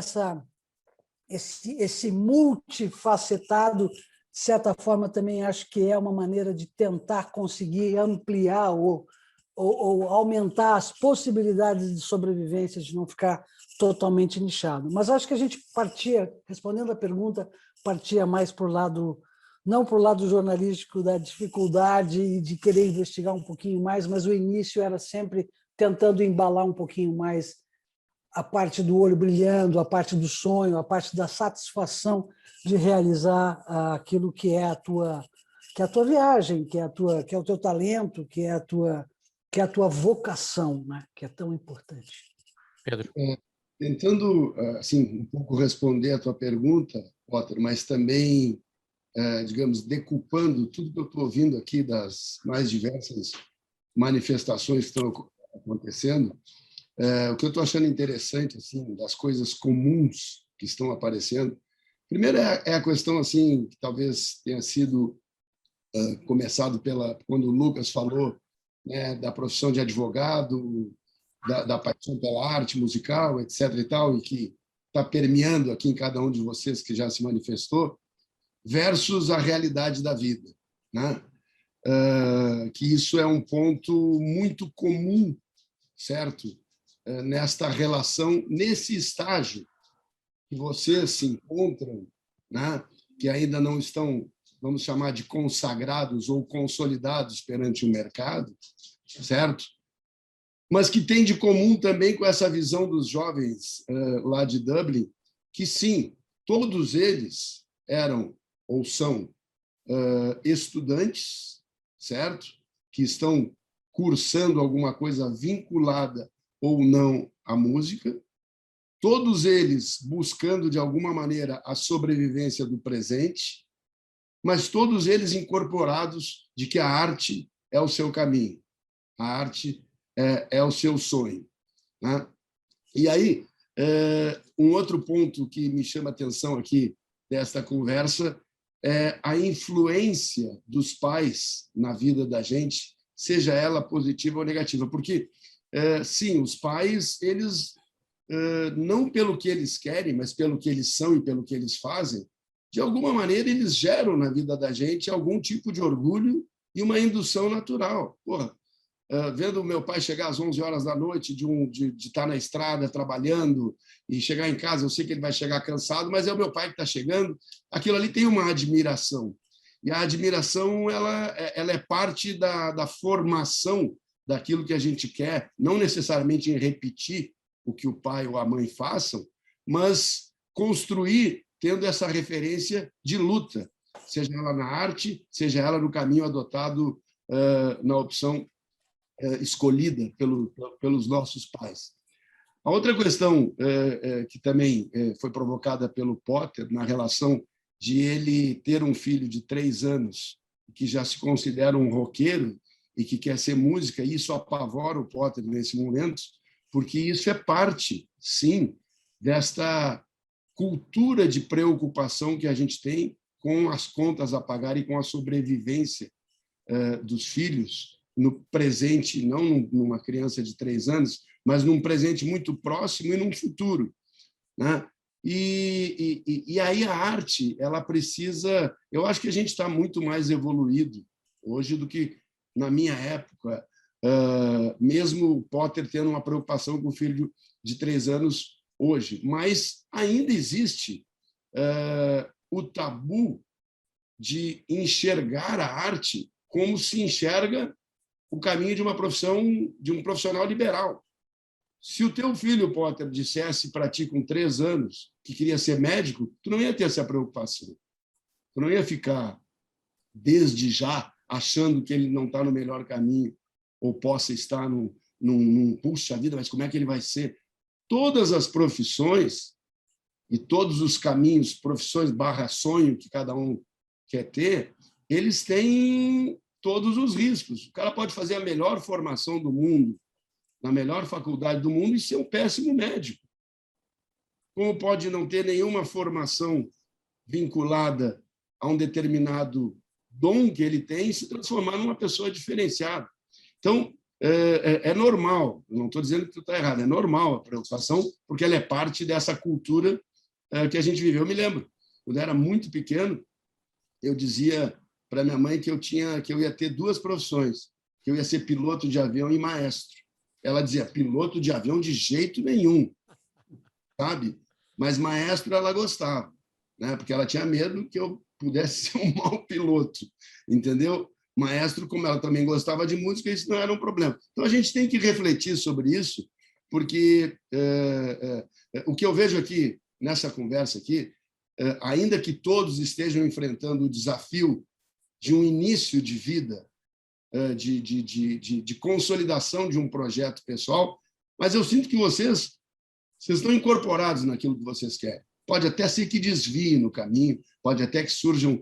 esse multifacetado, de certa forma, também acho que é uma maneira de tentar conseguir ampliar ou aumentar as possibilidades de sobrevivência, de não ficar totalmente nichado. Mas acho que a gente partia, respondendo a pergunta, partia mais por lado, não por lado jornalístico da dificuldade de querer investigar um pouquinho mais, mas o início era sempre tentando embalar um pouquinho mais a parte do olho brilhando, a parte do sonho, a parte da satisfação de realizar aquilo que é a tua viagem, que é o teu talento, que é a tua vocação, né? Que é tão importante. Pedro. Tentando assim um pouco responder a tua pergunta, Potter, mas também, digamos, decupando tudo que eu estou ouvindo aqui das mais diversas manifestações que estão acontecendo, o que eu estou achando interessante, assim, das coisas comuns que estão aparecendo, primeiro é a questão, assim, que talvez tenha sido começado quando o Lucas falou, né, da profissão de advogado, da paixão pela arte musical, etc. e tal, e que está permeando aqui em cada um de vocês que já se manifestou, versus a realidade da vida, né? Que isso é um ponto muito comum, certo? Nesta relação, nesse estágio que vocês se encontram, né? Que ainda não estão, vamos chamar de consagrados ou consolidados perante o mercado, certo? Mas que tem de comum também com essa visão dos jovens lá de Dublin, que sim, todos eles eram ou são estudantes, certo? Que estão cursando alguma coisa vinculada ou não à música, todos eles buscando, de alguma maneira, a sobrevivência do presente, mas todos eles incorporados de que a arte é o seu caminho, a arte é o seu sonho, né? E aí, Um outro ponto que me chama a atenção aqui desta conversa é a influência dos pais na vida da gente, seja ela positiva ou negativa. Porque, sim, os pais, eles, não pelo que eles querem, mas pelo que eles são e pelo que eles fazem, de alguma maneira, eles geram na vida da gente algum tipo de orgulho e uma indução natural. Porra, vendo meu pai chegar às 11 horas da noite, de estar na estrada trabalhando e chegar em casa, eu sei que ele vai chegar cansado, mas é o meu pai que está chegando, aquilo ali tem uma admiração. E a admiração ela é parte da formação daquilo que a gente quer, não necessariamente em repetir o que o pai ou a mãe façam, mas construir tendo essa referência de luta, seja ela na arte, seja ela no caminho adotado na opção escolhida pelos nossos pais. A outra questão que também foi provocada pelo Potter, na relação de ele ter um filho de 3 anos, que já se considera um roqueiro e que quer ser música, e isso apavora o Potter nesse momento, porque isso é parte, sim, desta cultura de preocupação que a gente tem com as contas a pagar e com a sobrevivência dos filhos no presente, não numa criança de 3 anos, mas num presente muito próximo e num futuro, né? E aí a arte, ela precisa... Eu acho que a gente está muito mais evoluído hoje do que na minha época, mesmo o Potter tendo uma preocupação com o filho de 3 anos hoje, mas ainda existe o tabu de enxergar a arte como se enxerga o caminho de uma profissão, de um profissional liberal. Se o teu filho, Potter, dissesse para ti com 3 anos que queria ser médico, tu não ia ter essa preocupação. Tu não ia ficar, desde já, achando que ele não está no melhor caminho ou possa estar num puxa vida, mas como é que ele vai ser? Todas as profissões e todos os caminhos, profissões / sonho que cada um quer ter, eles têm todos os riscos. O cara pode fazer a melhor formação do mundo, na melhor faculdade do mundo, e ser um péssimo médico. Como pode não ter nenhuma formação vinculada a um determinado dom que ele tem e se transformar numa pessoa diferenciada. Então, é normal, não estou dizendo que tu está errado, é normal a preocupação, porque ela é parte dessa cultura que a gente viveu. Eu me lembro, quando eu era muito pequeno, eu dizia para minha mãe que eu ia ter 2 profissões, que eu ia ser piloto de avião e maestro. Ela dizia, piloto de avião de jeito nenhum, sabe? Mas maestro ela gostava, né? Porque ela tinha medo que eu pudesse ser um mau piloto, entendeu? Maestro, como ela também gostava de música, isso não era um problema. Então, a gente tem que refletir sobre isso, porque o que eu vejo aqui, nessa conversa aqui, ainda que todos estejam enfrentando o desafio de um início de vida, de consolidação de um projeto pessoal, mas eu sinto que vocês estão incorporados naquilo que vocês querem. Pode até ser que desviem no caminho, pode até que surjam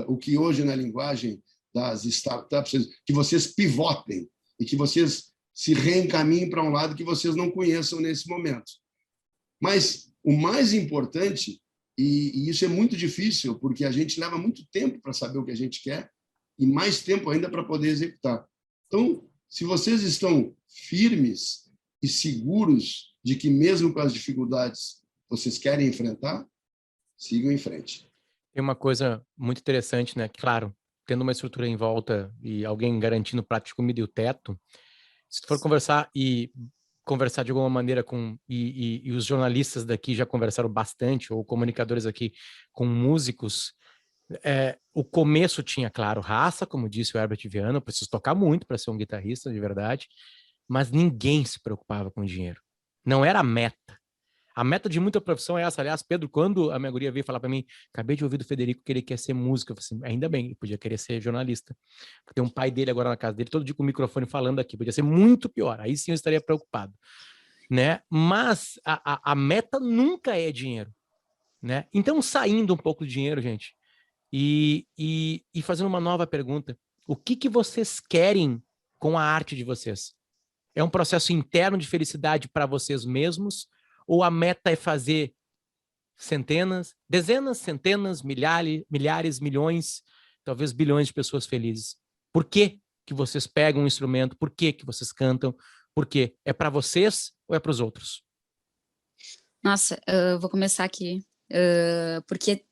o que hoje na linguagem das startups, que vocês pivotem e que vocês se reencaminhem para um lado que vocês não conheçam nesse momento. Mas o mais importante, e isso é muito difícil, porque a gente leva muito tempo para saber o que a gente quer e mais tempo ainda para poder executar. Então, se vocês estão firmes e seguros de que mesmo com as dificuldades vocês querem enfrentar, sigam em frente. Tem uma coisa muito interessante, né? Claro, tendo uma estrutura em volta e alguém garantindo o prato de comida e o teto, se tu for conversar de alguma maneira com... E os jornalistas daqui já conversaram bastante, ou comunicadores aqui com músicos, o começo tinha, claro, raça, como disse o Herbert Viana, eu preciso tocar muito para ser um guitarrista, de verdade, mas ninguém se preocupava com dinheiro. Não era a meta. A meta de muita profissão é essa. Aliás, Pedro, quando a minha guria veio falar para mim, acabei de ouvir do Federico que ele quer ser músico, eu falei assim, ainda bem, ele podia querer ser jornalista. Porque tem um pai dele agora na casa dele, todo dia com o microfone falando aqui, podia ser muito pior, aí sim eu estaria preocupado, né? Mas a meta nunca é dinheiro, né? Então, saindo um pouco do dinheiro, gente, e fazendo uma nova pergunta, o que vocês querem com a arte de vocês? É um processo interno de felicidade para vocês mesmos Ou a meta é fazer centenas, dezenas, centenas, milhares, milhões, talvez bilhões de pessoas felizes? Por que que vocês pegam um instrumento? Por que que vocês cantam? Por quê? É para vocês ou é para os outros? Nossa, eu vou começar aqui, porque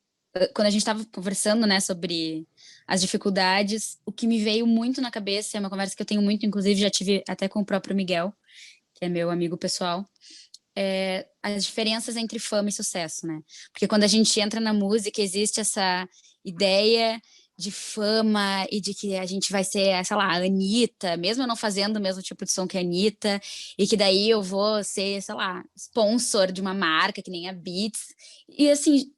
quando a gente estava conversando, né, sobre as dificuldades, o que me veio muito na cabeça, é uma conversa que eu tenho muito, inclusive já tive até com o próprio Miguel, que é meu amigo pessoal, as diferenças entre fama e sucesso, né? Porque quando a gente entra na música, existe essa ideia de fama e de que a gente vai ser, sei lá, a Anitta, mesmo eu não fazendo o mesmo tipo de som que a Anitta, e que daí eu vou ser, sei lá, sponsor de uma marca que nem a Beats. E assim,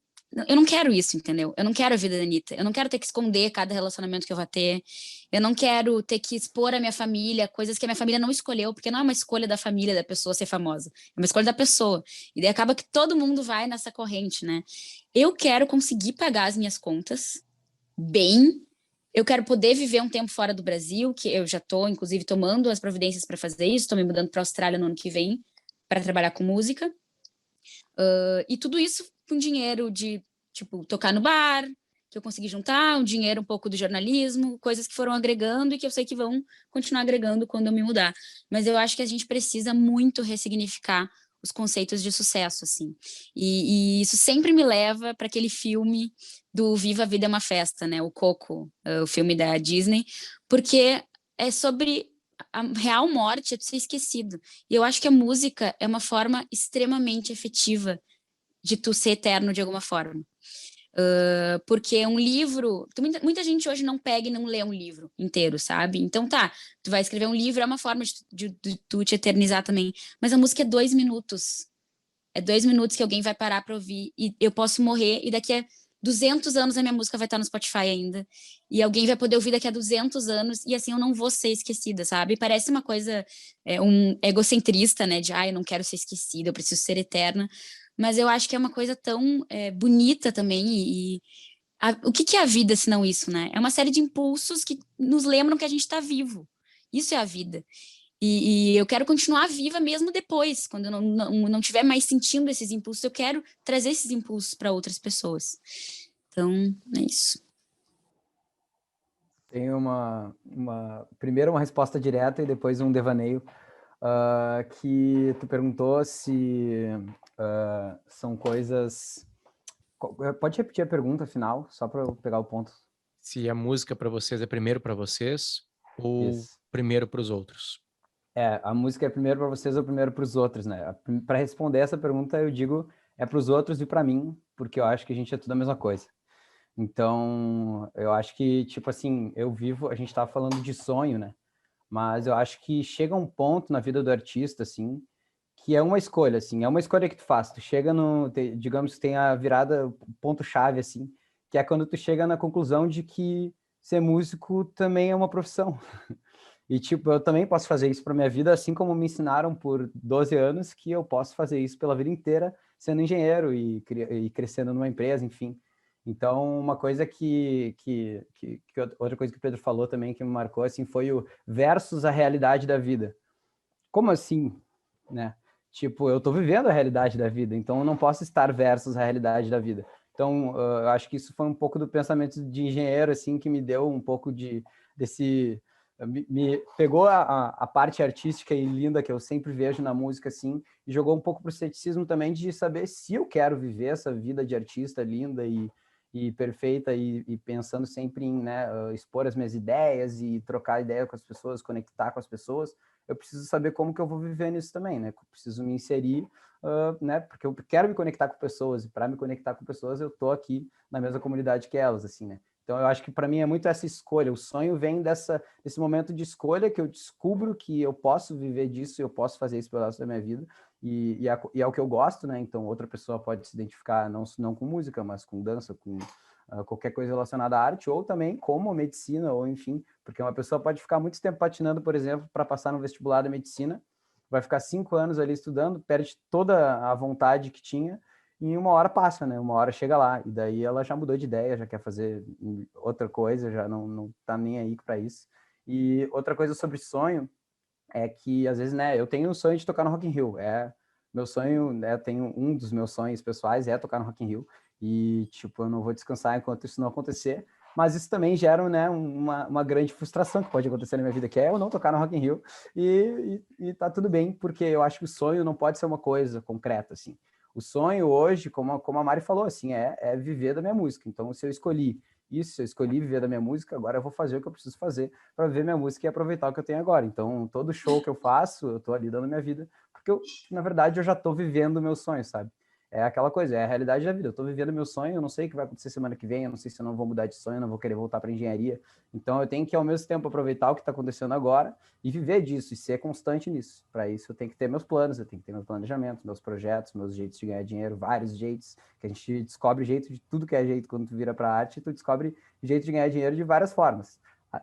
eu não quero isso, entendeu? Eu não quero a vida da Anitta. Eu não quero ter que esconder cada relacionamento que eu vou ter. Eu não quero ter que expor a minha família, coisas que a minha família não escolheu, porque não é uma escolha da família da pessoa ser famosa. É uma escolha da pessoa. E daí acaba que todo mundo vai nessa corrente, né? Eu quero conseguir pagar as minhas contas bem. Eu quero poder viver um tempo fora do Brasil, que eu já estou, inclusive, tomando as providências para fazer isso. Estou me mudando para a Austrália no ano que vem para trabalhar com música. E tudo isso com dinheiro de, tipo, tocar no bar, que eu consegui juntar, um dinheiro um pouco do jornalismo, coisas que foram agregando e que eu sei que vão continuar agregando quando eu me mudar. Mas eu acho que a gente precisa muito ressignificar os conceitos de sucesso, assim. E isso sempre me leva para aquele filme do Viva a Vida é uma Festa, né? O Coco, o filme da Disney, porque é sobre a real morte é de ser esquecido. E eu acho que a música é uma forma extremamente efetiva de tu ser eterno de alguma forma. Porque um livro... Muita gente hoje não pega e não lê um livro inteiro, sabe? Então tá, tu vai escrever um livro, é uma forma de tu te eternizar também. Mas a música é 2 minutos. É 2 minutos que alguém vai parar pra ouvir e eu posso morrer e daqui a 200 anos a minha música vai estar no Spotify ainda. E alguém vai poder ouvir daqui a 200 anos e assim eu não vou ser esquecida, sabe? Parece uma coisa, um egocentrista, né? De, eu não quero ser esquecida, eu preciso ser eterna. Mas eu acho que é uma coisa tão bonita também o que que é a vida se não isso, né? É uma série de impulsos que nos lembram que a gente está vivo. Isso é a vida. E eu quero continuar viva mesmo depois, quando eu não estiver mais sentindo esses impulsos, eu quero trazer esses impulsos para outras pessoas. Então, é isso. Tem primeiro uma resposta direta e depois um devaneio, que tu perguntou se são coisas... Pode repetir a pergunta final, só para eu pegar o ponto? Se a música para vocês é primeiro para vocês ou Isso. primeiro para os outros? A música é primeiro para vocês ou primeiro para os outros, né? Para responder essa pergunta, eu digo é para os outros e para mim, porque eu acho que a gente é tudo a mesma coisa. Então, eu acho que, tipo assim, a gente estava falando de sonho, né? Mas eu acho que chega um ponto na vida do artista, assim, que é uma escolha, assim, é uma escolha que tu faz. Tu chega digamos que tem a virada, ponto-chave, assim, que é quando tu chega na conclusão de que ser músico também é uma profissão. E, tipo, eu também posso fazer isso para minha vida, assim como me ensinaram por 12 anos que eu posso fazer isso pela vida inteira, sendo engenheiro e crescendo numa empresa, enfim. Então, uma coisa outra coisa que o Pedro falou também que me marcou, assim, foi o versus a realidade da vida. Como assim, né? Tipo, eu tô vivendo a realidade da vida, então eu não posso estar versus a realidade da vida. Então, eu acho que isso foi um pouco do pensamento de engenheiro, assim, que me deu um pouco desse... Me pegou a parte artística e linda que eu sempre vejo na música, assim, e jogou um pouco pro ceticismo também de saber se eu quero viver essa vida de artista linda e perfeita e pensando sempre em, né, expor as minhas ideias e trocar ideia com as pessoas, conectar com as pessoas. Eu preciso saber como que eu vou viver nisso também, né? Eu preciso me inserir, né? Porque eu quero me conectar com pessoas e para me conectar com pessoas eu tô aqui na mesma comunidade que elas, assim, né? Então, eu acho que para mim é muito essa escolha. O sonho vem desse momento de escolha que eu descubro que eu posso viver disso, eu posso fazer isso pelo resto da minha vida. E é o que eu gosto, né? Então, outra pessoa pode se identificar não com música, mas com dança, com qualquer coisa relacionada à arte, ou também como medicina, ou enfim. Porque uma pessoa pode ficar muito tempo patinando, por exemplo, para passar no vestibular da medicina, vai ficar 5 anos ali estudando, perde toda a vontade que tinha, e uma hora passa, né? Uma hora chega lá, e daí ela já mudou de ideia, já quer fazer outra coisa, já não tá nem aí para isso. E outra coisa sobre sonho é que, às vezes, né, eu tenho um sonho de tocar no Rock in Rio, meu sonho, né, um dos meus sonhos pessoais é tocar no Rock in Rio, e, tipo, eu não vou descansar enquanto isso não acontecer, mas isso também gera, né, uma grande frustração que pode acontecer na minha vida, que é eu não tocar no Rock in Rio, e tá tudo bem, porque eu acho que o sonho não pode ser uma coisa concreta, assim. O sonho hoje, como a Mari falou, assim, é viver da minha música. Então, se eu escolhi isso, se eu escolhi viver da minha música, agora eu vou fazer o que eu preciso fazer para viver minha música e aproveitar o que eu tenho agora. Então, todo show que eu faço, eu tô ali dando minha vida, porque na verdade, eu já tô vivendo o meu sonho, sabe? É aquela coisa, é a realidade da vida. Eu tô vivendo meu sonho, eu não sei o que vai acontecer semana que vem, eu não sei se eu não vou mudar de sonho, eu não vou querer voltar para engenharia. Então, eu tenho que, ao mesmo tempo, aproveitar o que está acontecendo agora e viver disso, e ser constante nisso. Para isso, eu tenho que ter meus planos, eu tenho que ter meu planejamento, meus projetos, meus jeitos de ganhar dinheiro, vários jeitos, que a gente descobre jeito de tudo que é jeito quando tu vira para arte, tu descobre jeito de ganhar dinheiro de várias formas.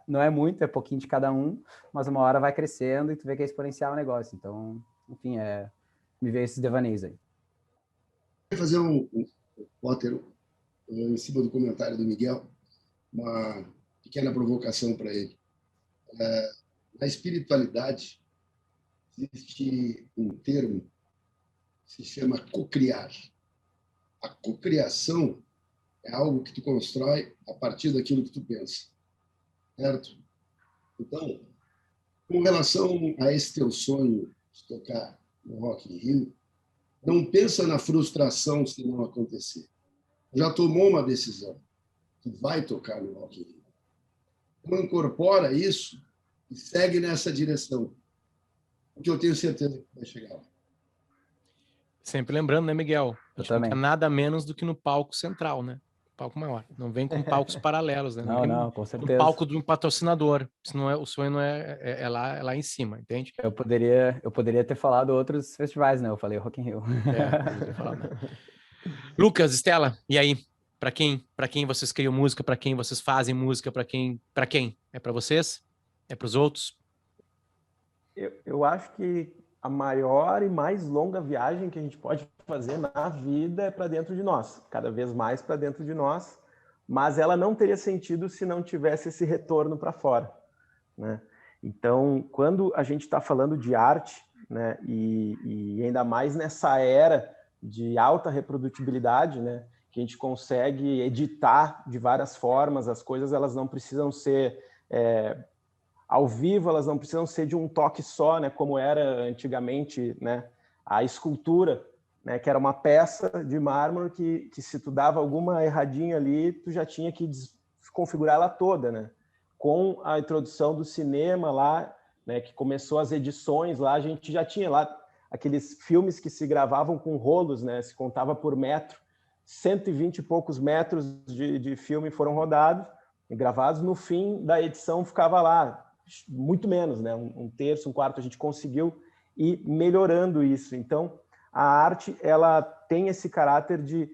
Não é muito, é pouquinho de cada um, mas uma hora vai crescendo e tu vê que é exponencial o negócio. Então, enfim, me ver esses devaneios aí. Vou fazer Potter, em cima do comentário do Miguel, uma pequena provocação para ele. Na espiritualidade, existe um termo que se chama cocriar. A cocriação é algo que tu constrói a partir daquilo que tu pensa, certo? Então, com relação a esse teu sonho de tocar no Rock in Rio, não pensa na frustração se não acontecer. Já tomou uma decisão, tu vai tocar no Rock in Rio. Então, incorpora isso e segue nessa direção, porque eu tenho certeza que vai chegar lá. Sempre lembrando, né, Miguel? A gente não quer nada menos do que no palco central, né? Palco maior. Não vem com palcos paralelos, né? Não, com certeza. No palco de um patrocinador. Senão o sonho não é lá em cima, entende? Eu poderia ter falado outros festivais, né? Eu falei Rock in Rio. Poderia ter falado, né? Lucas, Estela, e aí? Para quem vocês criam música? Para quem vocês fazem música? Para quem? É para vocês? É para os outros? Eu acho que a maior e mais longa viagem que a gente pode fazer na vida é para dentro de nós, cada vez mais para dentro de nós, mas ela não teria sentido se não tivesse esse retorno para fora, né? Então, quando a gente está falando de arte, né, e ainda mais nessa era de alta reprodutibilidade, né, que a gente consegue editar de várias formas, as coisas elas não precisam ser ao vivo, elas não precisam ser de um toque só, né, como era antigamente, né, a escultura, né, que era uma peça de mármore que se tu dava alguma erradinha ali, tu já tinha que desconfigurar ela toda, né? Com a introdução do cinema lá, né, que começou as edições lá, a gente já tinha lá aqueles filmes que se gravavam com rolos, né, se contava por metro, 120 e poucos metros de filme foram rodados e gravados, no fim da edição ficava lá muito menos, né? Um terço, um quarto, a gente conseguiu ir melhorando isso. Então, a arte, ela tem esse caráter de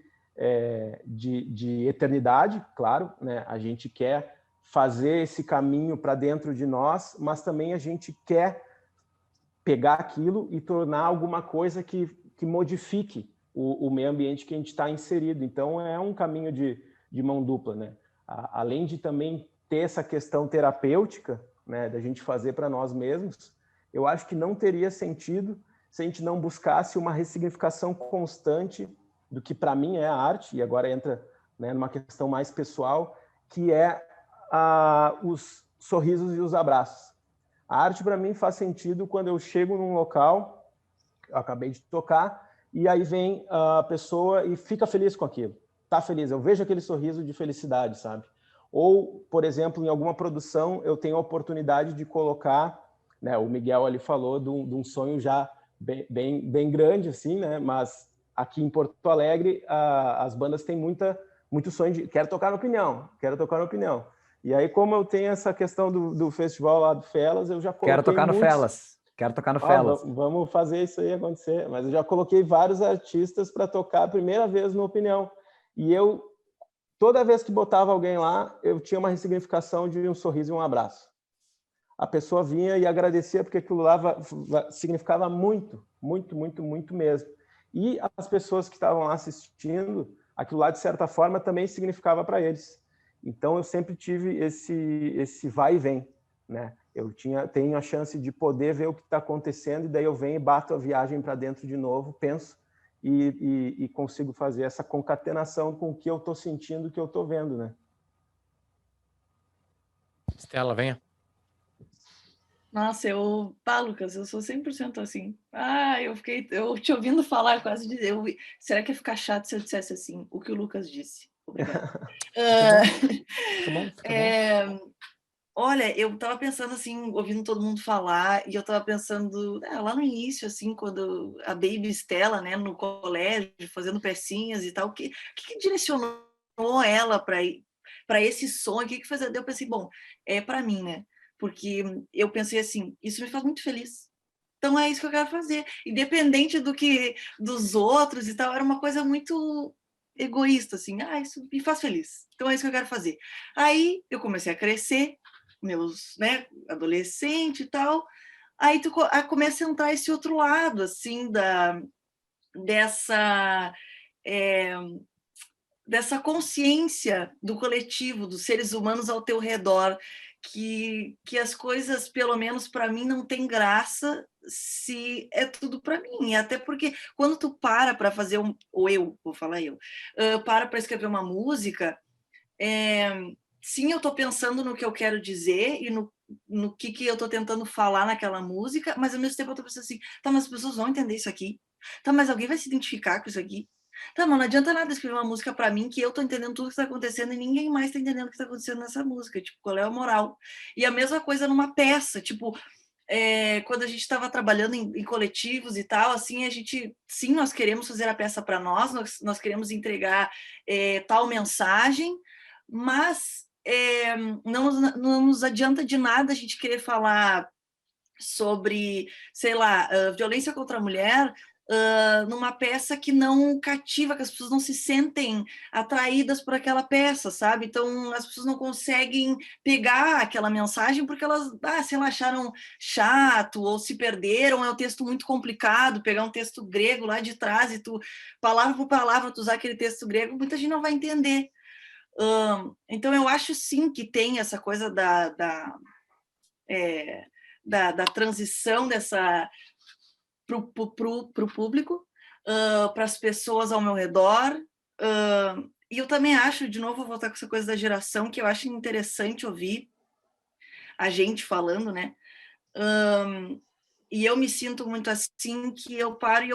eternidade, claro, né? A gente quer fazer esse caminho para dentro de nós, mas também a gente quer pegar aquilo e tornar alguma coisa que modifique o meio ambiente que a gente está inserido. Então, é um caminho de mão dupla, né? Além de também ter essa questão terapêutica, né, da gente fazer para nós mesmos, eu acho que não teria sentido se a gente não buscasse uma ressignificação constante do que para mim é a arte, e agora entra, né, numa questão mais pessoal, que é os sorrisos e os abraços. A arte para mim faz sentido quando eu chego num local, eu acabei de tocar, e aí vem a pessoa e fica feliz com aquilo, tá feliz, eu vejo aquele sorriso de felicidade, sabe? Ou, por exemplo, em alguma produção, eu tenho a oportunidade de colocar, né, o Miguel ali falou de um sonho já bem grande, assim, né, mas aqui em Porto Alegre, as bandas têm muito sonho de quero tocar na Opinião. E aí, como eu tenho essa questão do festival lá do Felas, eu já coloquei Quero tocar no Felas. Vamos fazer isso aí acontecer. Mas eu já coloquei vários artistas para tocar a primeira vez no Opinião. E toda vez que botava alguém lá, eu tinha uma ressignificação de um sorriso e um abraço. A pessoa vinha e agradecia, porque aquilo lá significava muito, muito, muito, muito mesmo. E as pessoas que estavam lá assistindo, aquilo lá, de certa forma, também significava para eles. Então, eu sempre tive esse vai e vem, né? tenho a chance de poder ver o que está acontecendo, e daí eu venho e bato a viagem para dentro de novo, penso, e consigo fazer essa concatenação com o que eu estou sentindo, o que eu estou vendo, né? Estela, venha. Nossa, Lucas, eu sou 100% assim. Eu te ouvindo falar, quase dizer, será que ia ficar chato se eu dissesse assim, o que o Lucas disse? Obrigada. Fica bom. Olha, eu estava pensando assim, ouvindo todo mundo falar, e eu estava pensando, lá no início, assim, quando a Baby Estela, né, no colégio, fazendo pecinhas e tal, o que direcionou ela para esse sonho? O que fez? Eu pensei, bom, é para mim, né? Porque eu pensei assim, isso me faz muito feliz. Então é isso que eu quero fazer, independente dos outros e tal. Era uma coisa muito egoísta, assim, isso me faz feliz. Então é isso que eu quero fazer. Aí eu comecei a crescer, né, adolescente e tal. Aí começa a entrar esse outro lado, assim, dessa consciência do coletivo, dos seres humanos ao teu redor, que as coisas, pelo menos para mim, não tem graça se é tudo para mim. Até porque quando tu para fazer para escrever uma música, sim, eu estou pensando no que eu quero dizer e no que eu estou tentando falar naquela música, mas ao mesmo tempo eu estou pensando assim, tá, mas as pessoas vão entender isso aqui? Tá, mas alguém vai se identificar com isso aqui? Tá, mas não adianta nada escrever uma música para mim que eu tô entendendo tudo que está acontecendo e ninguém mais está entendendo o que está acontecendo nessa música. Tipo, qual é a moral? E a mesma coisa numa peça, tipo, quando a gente estava trabalhando em coletivos e tal, assim, sim, nós queremos fazer a peça para nós queremos entregar tal mensagem, mas não nos adianta de nada a gente querer falar sobre, sei lá, violência contra a mulher numa peça que não cativa, que as pessoas não se sentem atraídas por aquela peça, sabe? Então, as pessoas não conseguem pegar aquela mensagem porque elas, sei lá, acharam chato ou se perderam, é um texto muito complicado, pegar um texto grego lá de trás e tu, palavra por palavra, tu usar aquele texto grego, muita gente não vai entender. Então, eu acho sim que tem essa coisa da transição para o público, para as pessoas ao meu redor. E eu também acho, de novo, vou voltar com essa coisa da geração, que eu acho interessante ouvir a gente falando, né? E eu me sinto muito assim, que eu paro e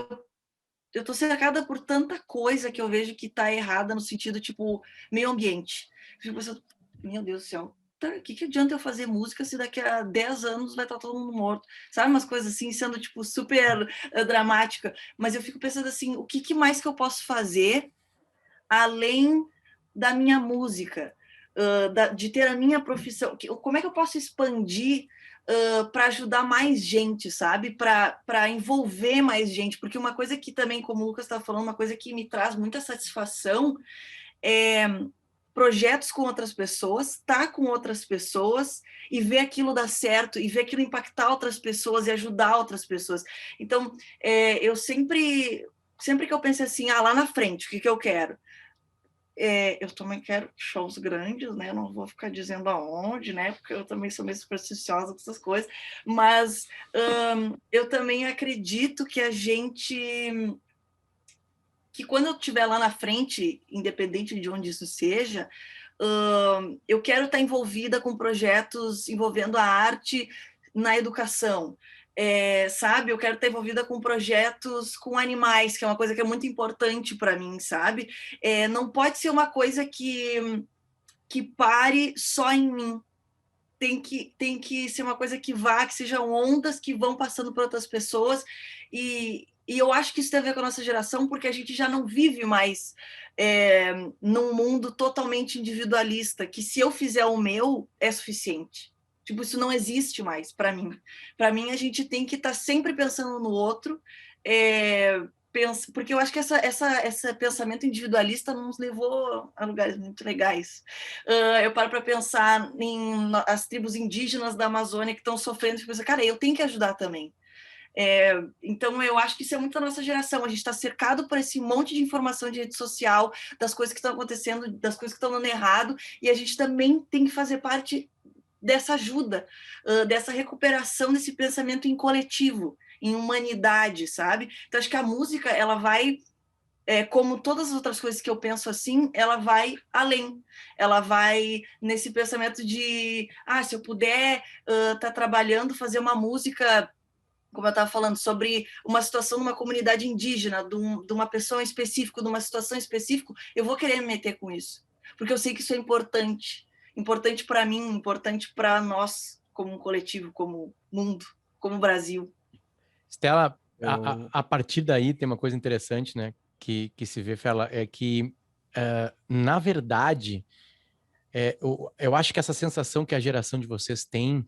eu tô cercada por tanta coisa que eu vejo que tá errada no sentido, tipo, meio ambiente. Eu fico pensando, meu Deus do céu, o que adianta eu fazer música se daqui a 10 anos vai estar todo mundo morto? Sabe, umas coisas assim, sendo, tipo, super dramática. Mas eu fico pensando assim, o que mais que eu posso fazer além da minha música? De ter a minha profissão? Como é que eu posso expandir para ajudar mais gente, sabe? Para envolver mais gente, porque uma coisa que também, como o Lucas estava falando, uma coisa que me traz muita satisfação é projetos com outras pessoas, estar com outras pessoas e ver aquilo dar certo, e ver aquilo impactar outras pessoas e ajudar outras pessoas. Então, eu sempre que eu penso assim, lá na frente, o que eu quero? Eu também quero shows grandes, né? Não vou ficar dizendo aonde, né? Porque eu também sou meio supersticiosa com essas coisas. Mas eu também acredito que que quando eu estiver lá na frente, independente de onde isso seja, eu quero estar envolvida com projetos envolvendo a arte na educação. Sabe, eu quero estar envolvida com projetos com animais, que é uma coisa que é muito importante para mim, sabe? Não pode ser uma coisa que pare só em mim. Tem que ser uma coisa que sejam ondas que vão passando por outras pessoas, e eu acho que isso tem a ver com a nossa geração, porque a gente já não vive mais num mundo totalmente individualista, que se eu fizer o meu, é suficiente. Tipo, isso não existe mais para mim. Para mim, a gente tem que estar sempre pensando no outro, porque eu acho que esse pensamento individualista nos levou a lugares muito legais. Eu paro para pensar as tribos indígenas da Amazônia que estão sofrendo, e penso, cara, eu tenho que ajudar também. Então, eu acho que isso é muito da nossa geração. A gente está cercado por esse monte de informação de rede social, das coisas que estão acontecendo, das coisas que estão dando errado, e a gente também tem que fazer parte dessa ajuda, dessa recuperação desse pensamento em coletivo, em humanidade, sabe? Então, acho que a música, ela vai, como todas as outras coisas que eu penso assim, ela vai além. Ela vai nesse pensamento de, se eu puder tá trabalhando, fazer uma música, como eu estava falando, sobre uma situação numa comunidade indígena, de uma pessoa em específico, de uma situação específica, eu vou querer me meter com isso, porque eu sei que isso é importante para mim, importante para nós, como um coletivo, como mundo, como Brasil. Estela, a partir daí tem uma coisa interessante, né, que se vê, Fela, é que, na verdade, eu acho que essa sensação que a geração de vocês tem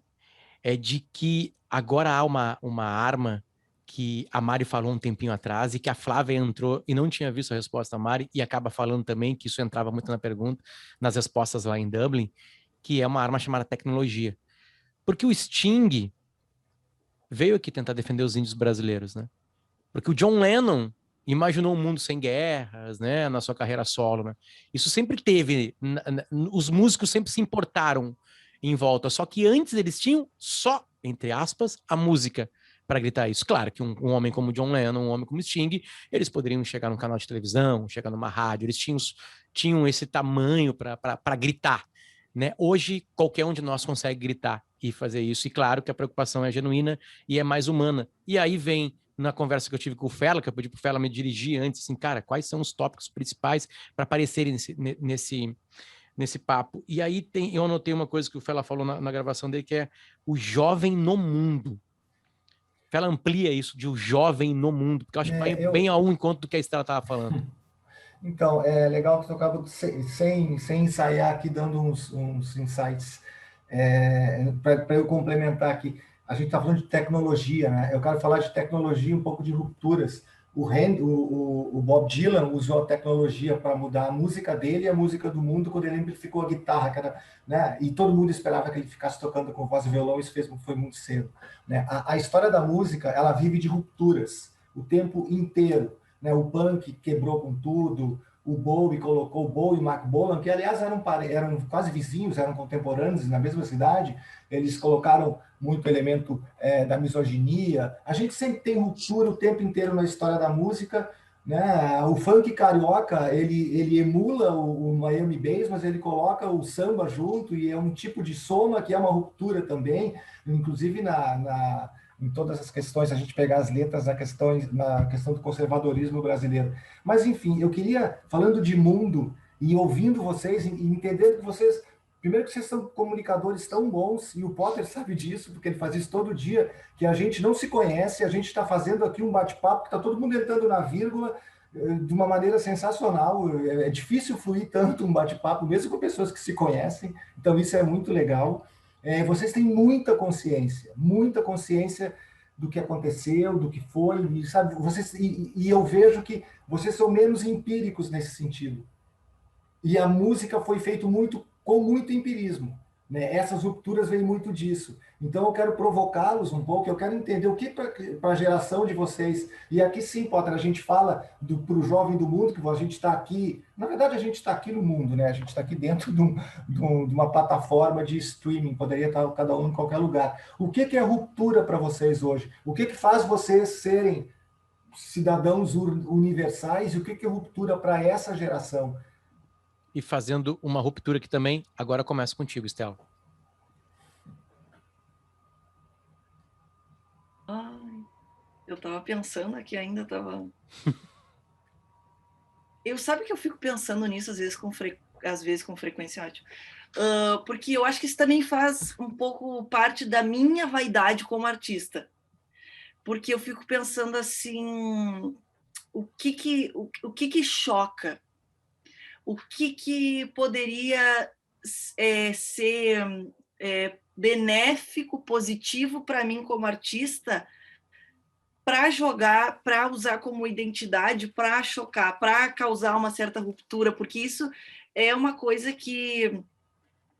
é de que agora há uma arma que a Mari falou um tempinho atrás e que a Flávia entrou e não tinha visto a resposta da Mari e acaba falando também, que isso entrava muito na pergunta, nas respostas lá em Dublin, que é uma arma chamada tecnologia. Porque o Sting veio aqui tentar defender os índios brasileiros, né? Porque o John Lennon imaginou um mundo sem guerras, né, na sua carreira solo, né? Isso sempre teve, os músicos sempre se importaram em volta, só que antes eles tinham só, entre aspas, a música para gritar isso. Claro que um homem como John Lennon, um homem como Sting, eles poderiam chegar num canal de televisão, chegar numa rádio, eles tinham esse tamanho para gritar, né? Hoje, qualquer um de nós consegue gritar e fazer isso, e claro que a preocupação é genuína e é mais humana. E aí vem, na conversa que eu tive com o Fela, que eu pedi pro Fela me dirigir antes, assim, cara, quais são os tópicos principais para aparecerem nesse papo? E aí eu anotei uma coisa que o Fela falou na gravação dele, que é o jovem no mundo. Fela amplia isso de o jovem no mundo, porque eu acho que vai bem ao encontro do que a Estela estava falando. Então, é legal que eu acabo sem ensaiar aqui, dando uns insights para eu complementar aqui. A gente está falando de tecnologia, né? Eu quero falar de tecnologia, um pouco de rupturas. O Bob Dylan usou a tecnologia para mudar a música dele e a música do mundo quando ele amplificou a guitarra, que era, né? E todo mundo esperava que ele ficasse tocando com voz e violão, isso foi muito cedo, né? A história da música, ela vive de rupturas o tempo inteiro, né? O punk quebrou com tudo, o Bowie colocou o Bowie e Mark Bolan, que aliás eram quase vizinhos, eram contemporâneos na mesma cidade, eles colocaram muito elemento da misoginia. A gente sempre tem ruptura o tempo inteiro na história da música, né? O funk carioca, ele emula o Miami Bass, mas ele coloca o samba junto, e é um tipo de soma que é uma ruptura também, inclusive em todas as questões, a gente pegar as letras na questão do conservadorismo brasileiro. Mas, enfim, eu queria, falando de mundo e ouvindo vocês, e entendendo que vocês, primeiro que vocês são comunicadores tão bons, e o Potter sabe disso, porque ele faz isso todo dia, que a gente não se conhece, a gente está fazendo aqui um bate-papo, que está todo mundo entrando na vírgula, de uma maneira sensacional. É difícil fluir tanto um bate-papo, mesmo com pessoas que se conhecem, então isso é muito legal. Vocês têm muita consciência do que aconteceu, do que foi, e, sabe, e eu vejo que vocês são menos empíricos nesse sentido. E a música foi feita com muito empirismo, né? Essas rupturas vêm muito disso. Então eu quero provocá-los um pouco, eu quero entender o que para a geração de vocês, e aqui sim, Potter, a gente fala para o jovem do mundo, que a gente está aqui, na verdade a gente está aqui no mundo, né? A gente está aqui dentro de uma plataforma de streaming, poderia estar cada um em qualquer lugar. O que é ruptura para vocês hoje? O que faz vocês serem cidadãos universais, e o que é ruptura para essa geração? E fazendo uma ruptura que também agora começa contigo, Estela. Eu estava pensando aqui, ainda estava... Sabe que eu fico pensando nisso às vezes com frequência, ótimo. Porque eu acho que isso também faz um pouco parte da minha vaidade como artista. Porque eu fico pensando assim, o que choca? O que poderia ser benéfico, positivo para mim como artista, para jogar, para usar como identidade, para chocar, para causar uma certa ruptura, porque isso é uma coisa que,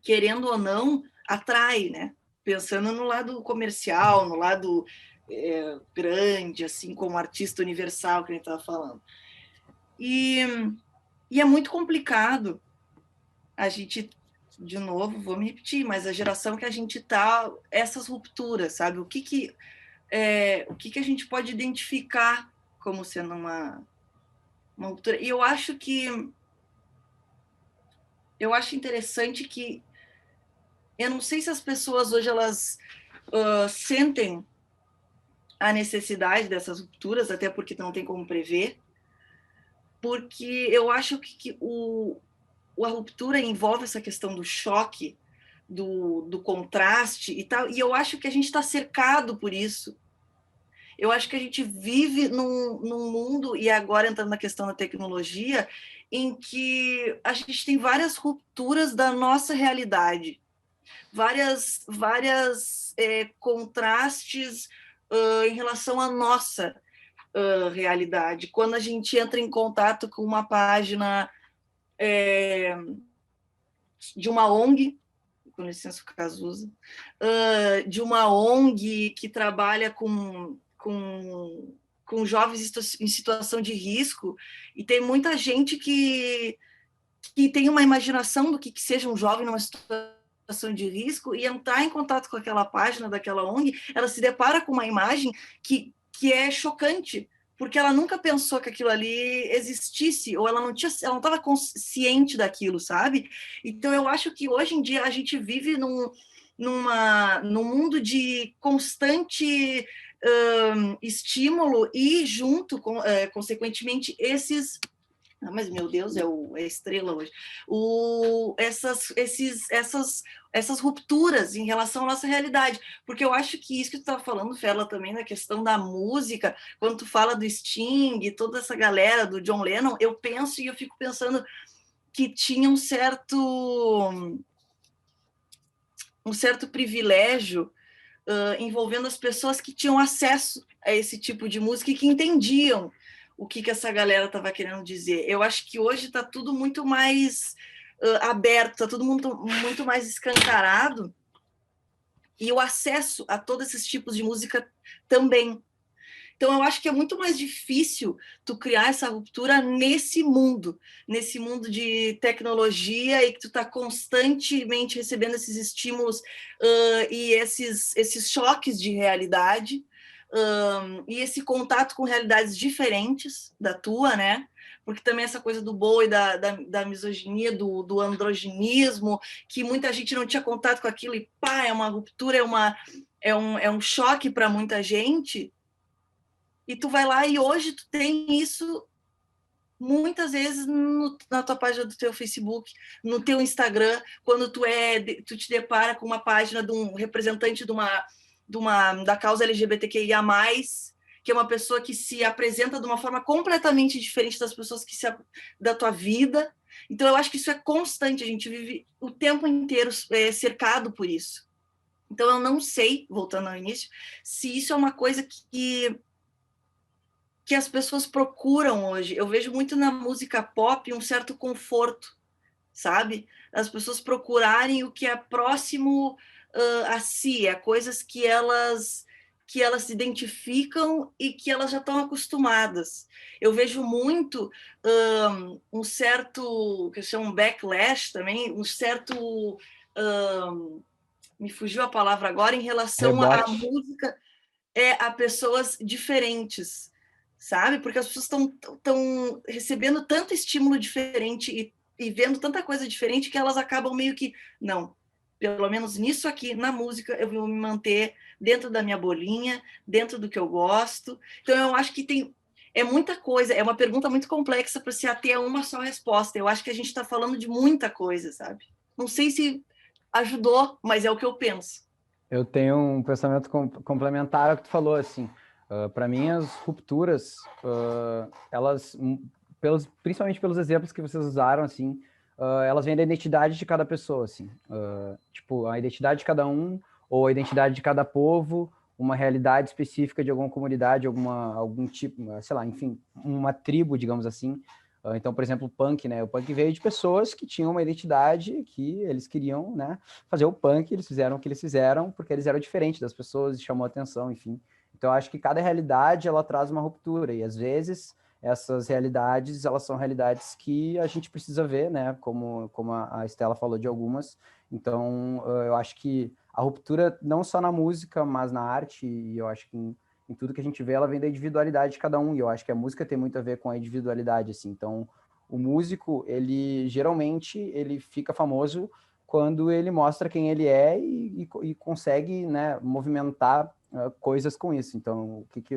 querendo ou não, atrai, né? Pensando no lado comercial, no lado grande, assim, como artista universal que a gente estava falando. E é muito complicado a gente de novo, vou me repetir, mas a geração que a gente tá, essas rupturas, sabe? O que a gente pode identificar como sendo uma ruptura? E eu acho interessante que eu não sei se as pessoas hoje elas sentem a necessidade dessas rupturas, até porque não tem como prever, porque eu acho que a ruptura envolve essa questão do choque, do contraste e tal, e eu acho que a gente está cercado por isso. Eu acho que a gente vive num mundo, e agora entrando na questão da tecnologia, em que a gente tem várias rupturas da nossa realidade, várias contrastes em relação à nossa realidade. Quando a gente entra em contato com uma página de uma ONG, com licença o Cazuza, de uma ONG que trabalha com jovens em situação de risco, e tem muita gente que tem uma imaginação do que seja um jovem numa situação de risco, e entrar em contato com aquela página daquela ONG, ela se depara com uma imagem que é chocante, porque ela nunca pensou que aquilo ali existisse, ou ela não estava consciente daquilo, sabe? Então eu acho que hoje em dia a gente vive num mundo de constante estímulo, e junto, consequentemente, esses... mas, meu Deus, é a estrela hoje. Essas rupturas em relação à nossa realidade. Porque eu acho que isso que tu estava falando, Ferla, também na questão da música, quando tu fala do Sting, toda essa galera, do John Lennon, eu penso e eu fico pensando que tinha um certo privilégio envolvendo as pessoas que tinham acesso a esse tipo de música e que entendiam o que essa galera estava querendo dizer. Eu acho que hoje está tudo muito mais aberto, está tudo muito mais escancarado, e o acesso a todos esses tipos de música também. Então, eu acho que é muito mais difícil tu criar essa ruptura nesse mundo de tecnologia, e que tu está constantemente recebendo esses estímulos e esses choques de realidade, e esse contato com realidades diferentes da tua, né? Porque também essa coisa do boi, da misoginia, do androginismo, que muita gente não tinha contato com aquilo, e pá, é uma ruptura, é um choque para muita gente. E tu vai lá e hoje tu tem isso muitas vezes na tua página do teu Facebook, no teu Instagram, quando tu te depara com uma página de um representante da causa LGBTQIA+, que é uma pessoa que se apresenta de uma forma completamente diferente das pessoas da tua vida. Então, eu acho que isso é constante, a gente vive o tempo inteiro cercado por isso. Então, eu não sei, voltando ao início, se isso é uma coisa que as pessoas procuram hoje. Eu vejo muito na música pop um certo conforto, sabe? As pessoas procurarem o que é próximo a si, coisas que elas se identificam e que elas já estão acostumadas. Eu vejo muito um certo, que chama backlash também, um certo... me fugiu a palavra agora, em relação à música, a pessoas diferentes, sabe? Porque as pessoas estão recebendo tanto estímulo diferente e vendo tanta coisa diferente, que elas acabam meio que, não, pelo menos nisso aqui, na música, eu vou me manter dentro da minha bolinha, dentro do que eu gosto. Então, eu acho que é muita coisa, é uma pergunta muito complexa para se ater a uma só resposta. Eu acho que a gente está falando de muita coisa, sabe? Não sei se ajudou, mas é o que eu penso. Eu tenho um pensamento complementar ao que tu falou, assim. Para mim, as rupturas, elas, principalmente pelos exemplos que vocês usaram, assim, elas vêm da identidade de cada pessoa, assim. Tipo, a identidade de cada um, ou a identidade de cada povo, uma realidade específica de alguma comunidade, algum tipo, sei lá, enfim, uma tribo, digamos assim. Então, por exemplo, o punk, né? O punk veio de pessoas que tinham uma identidade, que eles queriam, né, fazer o punk, eles fizeram o que eles fizeram porque eles eram diferentes das pessoas e chamou atenção, enfim. Então, eu acho que cada realidade, ela traz uma ruptura, e às vezes essas realidades, elas são realidades que a gente precisa ver, né? Como a Estela falou de algumas. Então, eu acho que a ruptura, não só na música, mas na arte, e eu acho que em tudo que a gente vê, ela vem da individualidade de cada um, e eu acho que a música tem muito a ver com a individualidade, assim. Então, o músico, ele geralmente, ele fica famoso quando ele mostra quem ele é e consegue, né, movimentar coisas com isso. Então, o que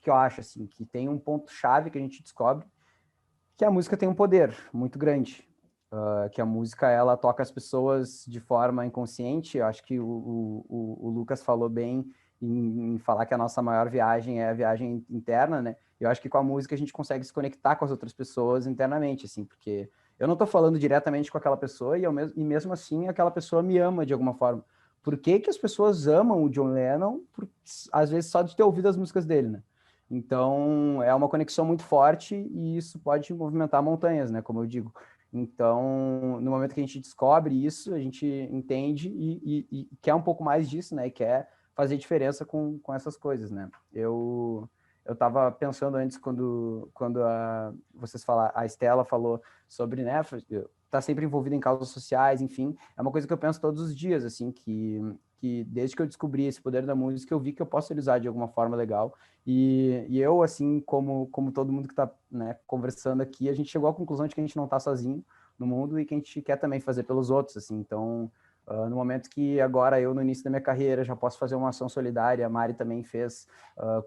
eu acho, assim, que tem um ponto-chave que a gente descobre, que a música tem um poder muito grande, que a música, ela toca as pessoas de forma inconsciente. Eu acho que o Lucas falou bem em falar que a nossa maior viagem é a viagem interna, né? Eu acho que com a música a gente consegue se conectar com as outras pessoas internamente, assim, porque eu não estou falando diretamente com aquela pessoa e mesmo assim aquela pessoa me ama de alguma forma. Por que que as pessoas amam o John Lennon? Às vezes só de ter ouvido as músicas dele, né? Então, é uma conexão muito forte e isso pode movimentar montanhas, né? Como eu digo. Então, no momento que a gente descobre isso, a gente entende e quer um pouco mais disso, né? E quer fazer diferença com essas coisas, né? Eu estava pensando antes, quando a Estela falou sobre, né? Tá sempre envolvida em causas sociais, enfim. É uma coisa que eu penso todos os dias, assim, que desde que eu descobri esse poder da música, eu vi que eu posso usar de alguma forma legal. E eu, assim, como todo mundo que está, né, conversando aqui, a gente chegou à conclusão de que a gente não está sozinho no mundo e que a gente quer também fazer pelos outros, assim. Então, no momento que agora eu, no início da minha carreira, já posso fazer uma ação solidária, a Mari também fez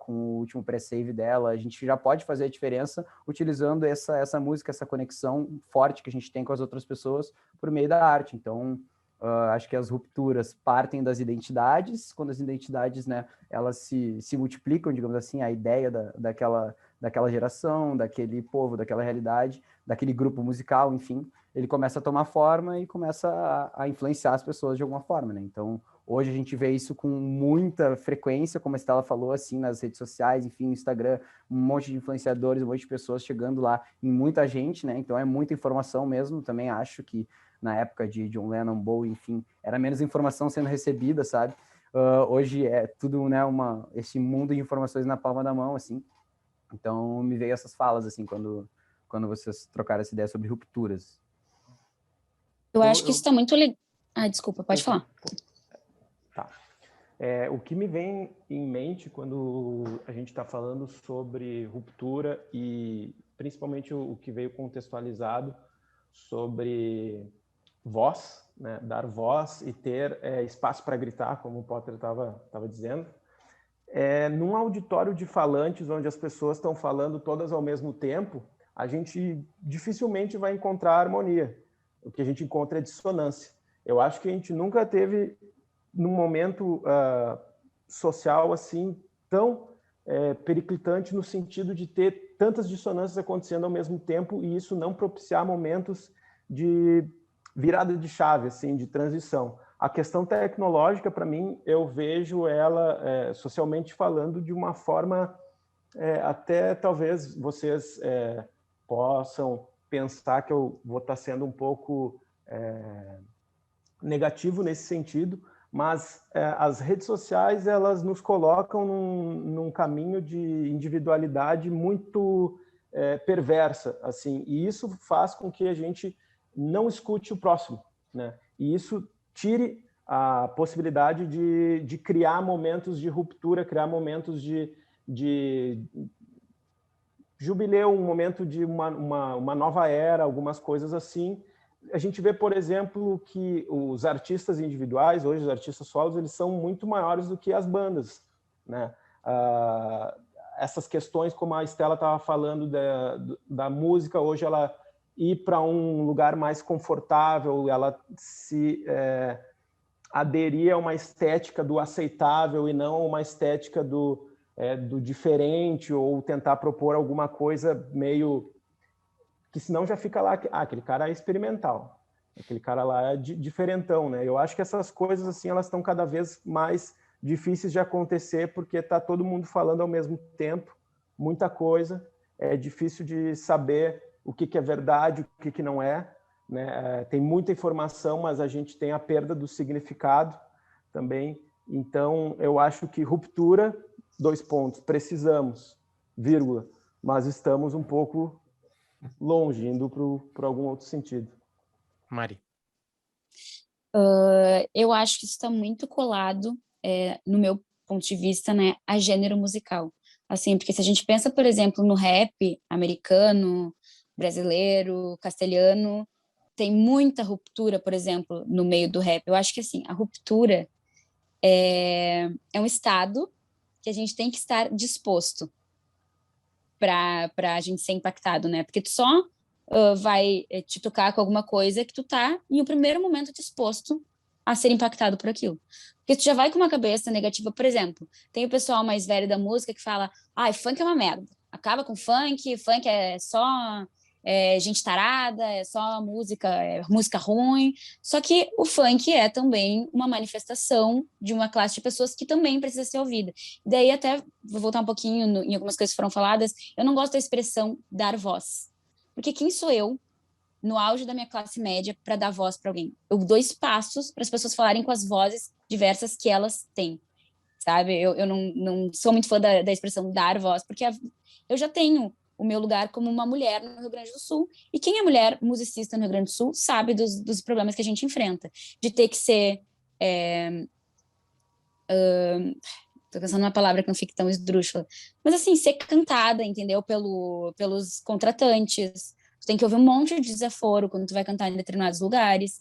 com o último pre-save dela, a gente já pode fazer a diferença utilizando essa música, essa conexão forte que a gente tem com as outras pessoas por meio da arte. Então, acho que as rupturas partem das identidades, quando as identidades, né, elas se multiplicam, digamos assim, a ideia daquela geração, daquele povo, daquela realidade, daquele grupo musical, enfim, ele começa a tomar forma e começa a influenciar as pessoas de alguma forma, né? Então, hoje a gente vê isso com muita frequência, como a Estela falou, assim, nas redes sociais, enfim, no Instagram, um monte de influenciadores, um monte de pessoas chegando lá em muita gente, né? Então, é muita informação mesmo, também acho que na época de John Lennon, Bowie, enfim, era menos informação sendo recebida, sabe? Hoje é tudo, né, esse mundo de informações na palma da mão, assim. Então, me veio essas falas, assim, quando vocês trocaram essa ideia sobre rupturas. Eu acho que isso está muito legal. Ah, desculpa, pode falar. Tá. O que me vem em mente quando a gente está falando sobre ruptura e principalmente o que veio contextualizado sobre voz, né? Dar voz e ter espaço para gritar, como o Potter estava dizendo. Num auditório de falantes, onde as pessoas estão falando todas ao mesmo tempo, a gente dificilmente vai encontrar harmonia. O que a gente encontra é dissonância. Eu acho que a gente nunca teve, num momento social assim, tão periclitante no sentido de ter tantas dissonâncias acontecendo ao mesmo tempo e isso não propiciar momentos de virada de chave, assim, de transição. A questão tecnológica, para mim, eu vejo ela, socialmente falando, de uma forma, até talvez vocês possam pensar que eu vou estar sendo um pouco negativo nesse sentido, mas as redes sociais, elas nos colocam num caminho de individualidade muito perversa, assim, e isso faz com que a gente não escute o próximo, né? E isso tire a possibilidade de criar momentos de ruptura, criar momentos de jubileu, um momento de uma nova era, algumas coisas assim. A gente vê, por exemplo, que os artistas individuais, hoje os artistas solos, eles são muito maiores do que as bandas, né? Essas questões, como a Estela estava falando da música, hoje ela ir para um lugar mais confortável, ela se aderir a uma estética do aceitável e não uma estética do diferente, ou tentar propor alguma coisa meio que senão já fica lá, aquele cara é experimental, aquele cara lá é diferentão, né? Eu acho que essas coisas assim, elas estão cada vez mais difíceis de acontecer porque está todo mundo falando ao mesmo tempo, muita coisa, é difícil de saber o que é verdade, o que não é, né? Tem muita informação, mas a gente tem a perda do significado também. Então, eu acho que ruptura, 2 pontos, precisamos, vírgula, mas estamos um pouco longe, indo para algum outro sentido. Mari. Eu acho que isso está muito colado, no meu ponto de vista, né, a gênero musical. Assim, porque se a gente pensa, por exemplo, no rap americano, brasileiro, castelhano, tem muita ruptura, por exemplo, no meio do rap. Eu acho que, assim, a ruptura é um estado que a gente tem que estar disposto para a gente ser impactado, né? Porque tu só vai te tocar com alguma coisa que tu tá, em um primeiro momento, disposto a ser impactado por aquilo. Porque tu já vai com uma cabeça negativa, por exemplo, tem o pessoal mais velho da música que fala, funk é uma merda, acaba com funk é só gente tarada, é só música ruim. Só que o funk é também uma manifestação de uma classe de pessoas que também precisa ser ouvida. E daí até, vou voltar um pouquinho em algumas coisas que foram faladas, eu não gosto da expressão dar voz. Porque quem sou eu, no auge da minha classe média, para dar voz para alguém? Eu dou espaços para as pessoas falarem com as vozes diversas que elas têm, sabe? Eu não sou muito fã da expressão dar voz, porque eu já tenho o meu lugar como uma mulher no Rio Grande do Sul, e quem é mulher musicista no Rio Grande do Sul sabe dos problemas que a gente enfrenta, de ter que ser... Tô pensando numa palavra que não fique tão esdrúxula, mas assim, ser cantada, entendeu? Pelos contratantes. Tu tem que ouvir um monte de desaforo quando tu vai cantar em determinados lugares.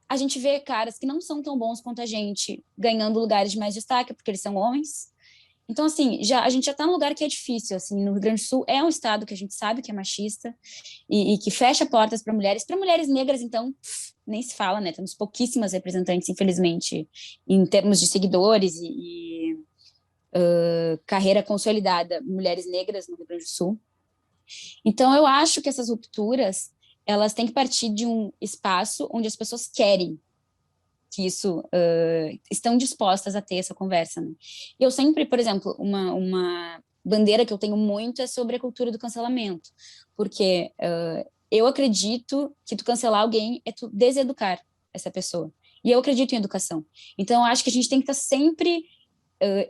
A gente vê caras que não são tão bons quanto a gente ganhando lugares de mais destaque, porque eles são homens. Então, assim, a gente já está num lugar que é difícil, assim, no Rio Grande do Sul é um estado que a gente sabe que é machista e que fecha portas para mulheres negras, então, nem se fala, né? Temos pouquíssimas representantes, infelizmente, em termos de seguidores e carreira consolidada, mulheres negras no Rio Grande do Sul. Então, eu acho que essas rupturas, elas têm que partir de um espaço onde as pessoas querem que isso, estão dispostas a ter essa conversa, né? Eu sempre, por exemplo, uma bandeira que eu tenho muito é sobre a cultura do cancelamento, porque eu acredito que tu cancelar alguém é tu deseducar essa pessoa, e eu acredito em educação. Então, eu acho que a gente tem que estar sempre,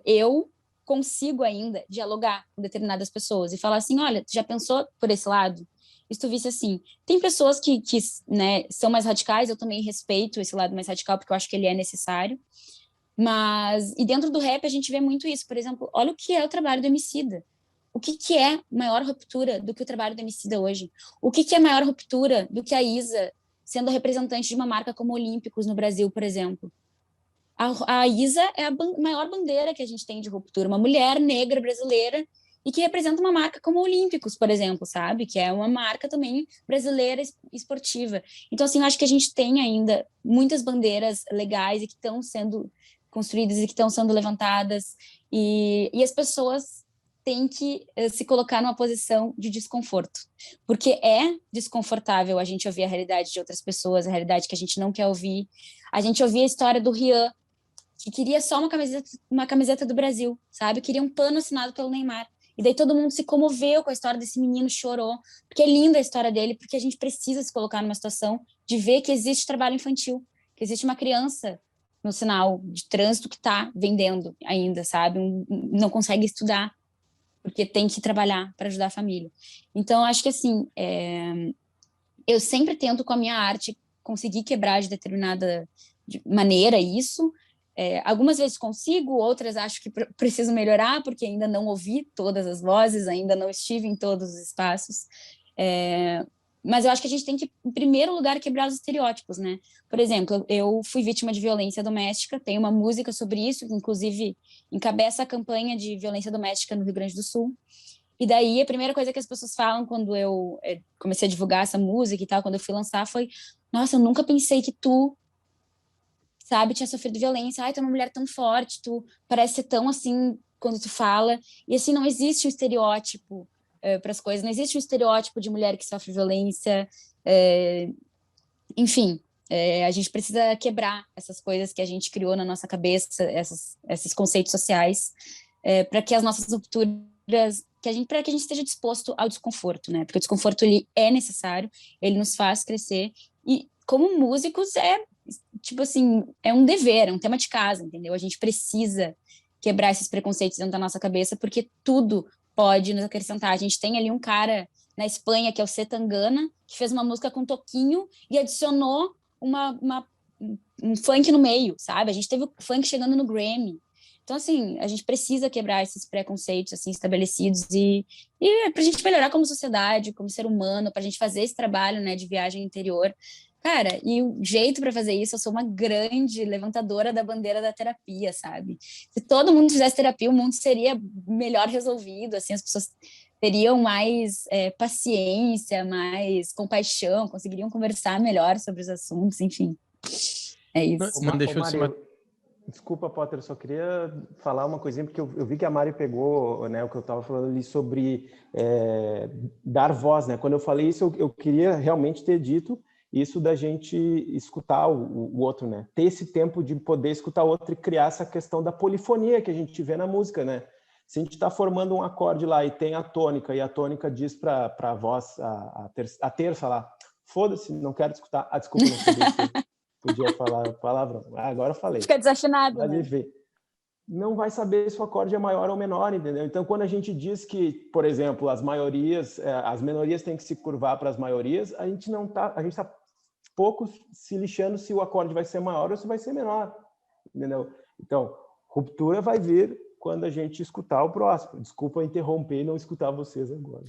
eu consigo ainda dialogar com determinadas pessoas e falar assim, olha, tu já pensou por esse lado? E se tu visse assim, tem pessoas que né, são mais radicais, eu também respeito esse lado mais radical, porque eu acho que ele é necessário, mas, e dentro do rap a gente vê muito isso, por exemplo, olha o que é o trabalho do Emicida, o que é maior ruptura do que o trabalho do Emicida hoje? O que é maior ruptura do que a Isa sendo representante de uma marca como Olímpicos no Brasil, por exemplo? A Isa é a maior bandeira que a gente tem de ruptura, uma mulher negra brasileira e que representa uma marca como Olímpicos, por exemplo, sabe? Que é uma marca também brasileira esportiva. Então, assim, eu acho que a gente tem ainda muitas bandeiras legais e que estão sendo construídas e que estão sendo levantadas e as pessoas têm que se colocar numa posição de desconforto, porque é desconfortável a gente ouvir a realidade de outras pessoas, a realidade que a gente não quer ouvir. A gente ouvia a história do Rian, que queria só uma camiseta do Brasil, sabe? Queria um pano assinado pelo Neymar. E daí todo mundo se comoveu com a história desse menino, chorou, porque é linda a história dele, porque a gente precisa se colocar numa situação de ver que existe trabalho infantil, que existe uma criança no sinal de trânsito que está vendendo ainda, sabe? Não consegue estudar, porque tem que trabalhar para ajudar a família. Então, acho que, assim, eu sempre tento, com a minha arte, conseguir quebrar de determinada maneira isso. Algumas vezes consigo, outras acho que preciso melhorar, porque ainda não ouvi todas as vozes, ainda não estive em todos os espaços. Mas eu acho que a gente tem que, em primeiro lugar, quebrar os estereótipos, né? Por exemplo, eu fui vítima de violência doméstica, tem uma música sobre isso, que inclusive encabeça a campanha de violência doméstica no Rio Grande do Sul. E daí, a primeira coisa que as pessoas falam quando eu comecei a divulgar essa música e tal, quando eu fui lançar, foi: nossa, eu nunca pensei que tu, sabe, tinha sofrido violência. Ai, tu é uma mulher tão forte, tu parece ser tão assim quando tu fala. E assim, não existe um estereótipo para as coisas, não existe um estereótipo de mulher que sofre violência. Enfim, a gente precisa quebrar essas coisas que a gente criou na nossa cabeça, esses conceitos sociais, para que as nossas rupturas, para que a gente esteja disposto ao desconforto, né? Porque o desconforto, ele é necessário, ele nos faz crescer, e como músicos tipo assim, é um dever, é um tema de casa, entendeu? A gente precisa quebrar esses preconceitos dentro da nossa cabeça, porque tudo pode nos acrescentar. A gente tem ali um cara na Espanha, que é o C. Tangana, que fez uma música com toquinho e adicionou um funk no meio, sabe? A gente teve o funk chegando no Grammy. Então, assim, a gente precisa quebrar esses preconceitos, assim, estabelecidos e pra gente melhorar como sociedade, como ser humano, pra gente fazer esse trabalho, né, de viagem interior. Cara, e o jeito para fazer isso, eu sou uma grande levantadora da bandeira da terapia, sabe? Se todo mundo fizesse terapia, o mundo seria melhor resolvido, assim, as pessoas teriam mais paciência, mais compaixão, conseguiriam conversar melhor sobre os assuntos, enfim. É isso. Não deixou de ser Desculpa, Potter, eu só queria falar uma coisinha, porque eu vi que a Mari pegou, né, o que eu estava falando ali sobre dar voz, né? Quando eu falei isso, eu queria realmente ter dito isso da gente escutar o outro, né? Ter esse tempo de poder escutar o outro e criar essa questão da polifonia que a gente vê na música, né? Se a gente está formando um acorde lá e tem a tônica, e a tônica diz para a voz, a terça lá, foda-se, não quero escutar. Ah, desculpa, não podia falar palavrão. Agora eu falei. Fica desafinado, mas, né? enfim, não vai saber se o acorde é maior ou menor, entendeu? Então, quando a gente diz que, por exemplo, as minorias têm que se curvar para as maiorias, a gente está pouco se lixando se o acorde vai ser maior ou se vai ser menor, entendeu? Então, ruptura vai vir quando a gente escutar o próximo. Desculpa interromper e não escutar vocês agora.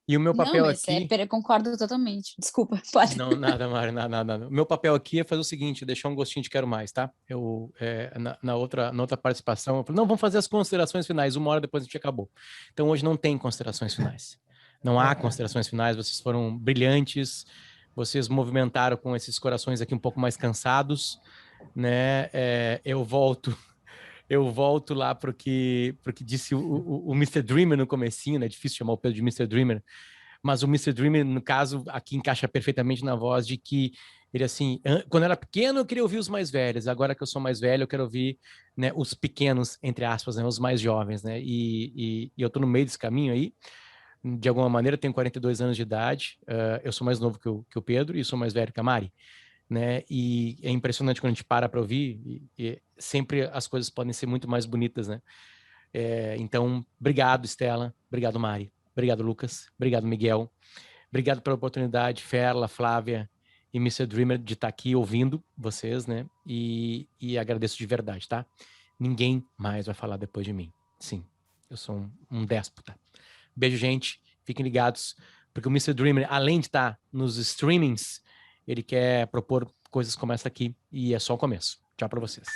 E o meu papel aqui... Eu concordo totalmente. Desculpa, pode. Não, nada, Mário, nada. O meu papel aqui é fazer o seguinte, deixar um gostinho de quero mais, tá? Eu, na outra participação, eu falei, não, vamos fazer as considerações finais. 1 hora depois a gente acabou. Então, hoje não tem considerações finais. Não há considerações finais. Vocês foram brilhantes. Vocês movimentaram com esses corações aqui um pouco mais cansados, né? Eu volto lá para o que disse o Mr. Dreamer no comecinho, né? Difícil chamar o Pedro de Mr. Dreamer, mas o Mr. Dreamer, no caso, aqui encaixa perfeitamente na voz de que ele, assim, quando eu era pequeno eu queria ouvir os mais velhos, agora que eu sou mais velho eu quero ouvir, né, os pequenos, entre aspas, né, os mais jovens, né? E eu tô no meio desse caminho aí, de alguma maneira, tenho 42 anos de idade, eu sou mais novo que o Pedro e sou mais velho que a Mari, né? E é impressionante quando a gente para ouvir, e sempre as coisas podem ser muito mais bonitas, né? Então, obrigado, Estela, obrigado, Mari, obrigado, Lucas, obrigado, Miguel, obrigado pela oportunidade, Ferla, Flávia e Mr. Dreamer de estar aqui ouvindo vocês, né? E agradeço de verdade, tá? Ninguém mais vai falar depois de mim. Sim, eu sou um déspota. Beijo, gente. Fiquem ligados, porque o Mr. Dreamer, além de estar nos streamings, ele quer propor coisas como essa aqui, e é só o começo. Tchau para vocês.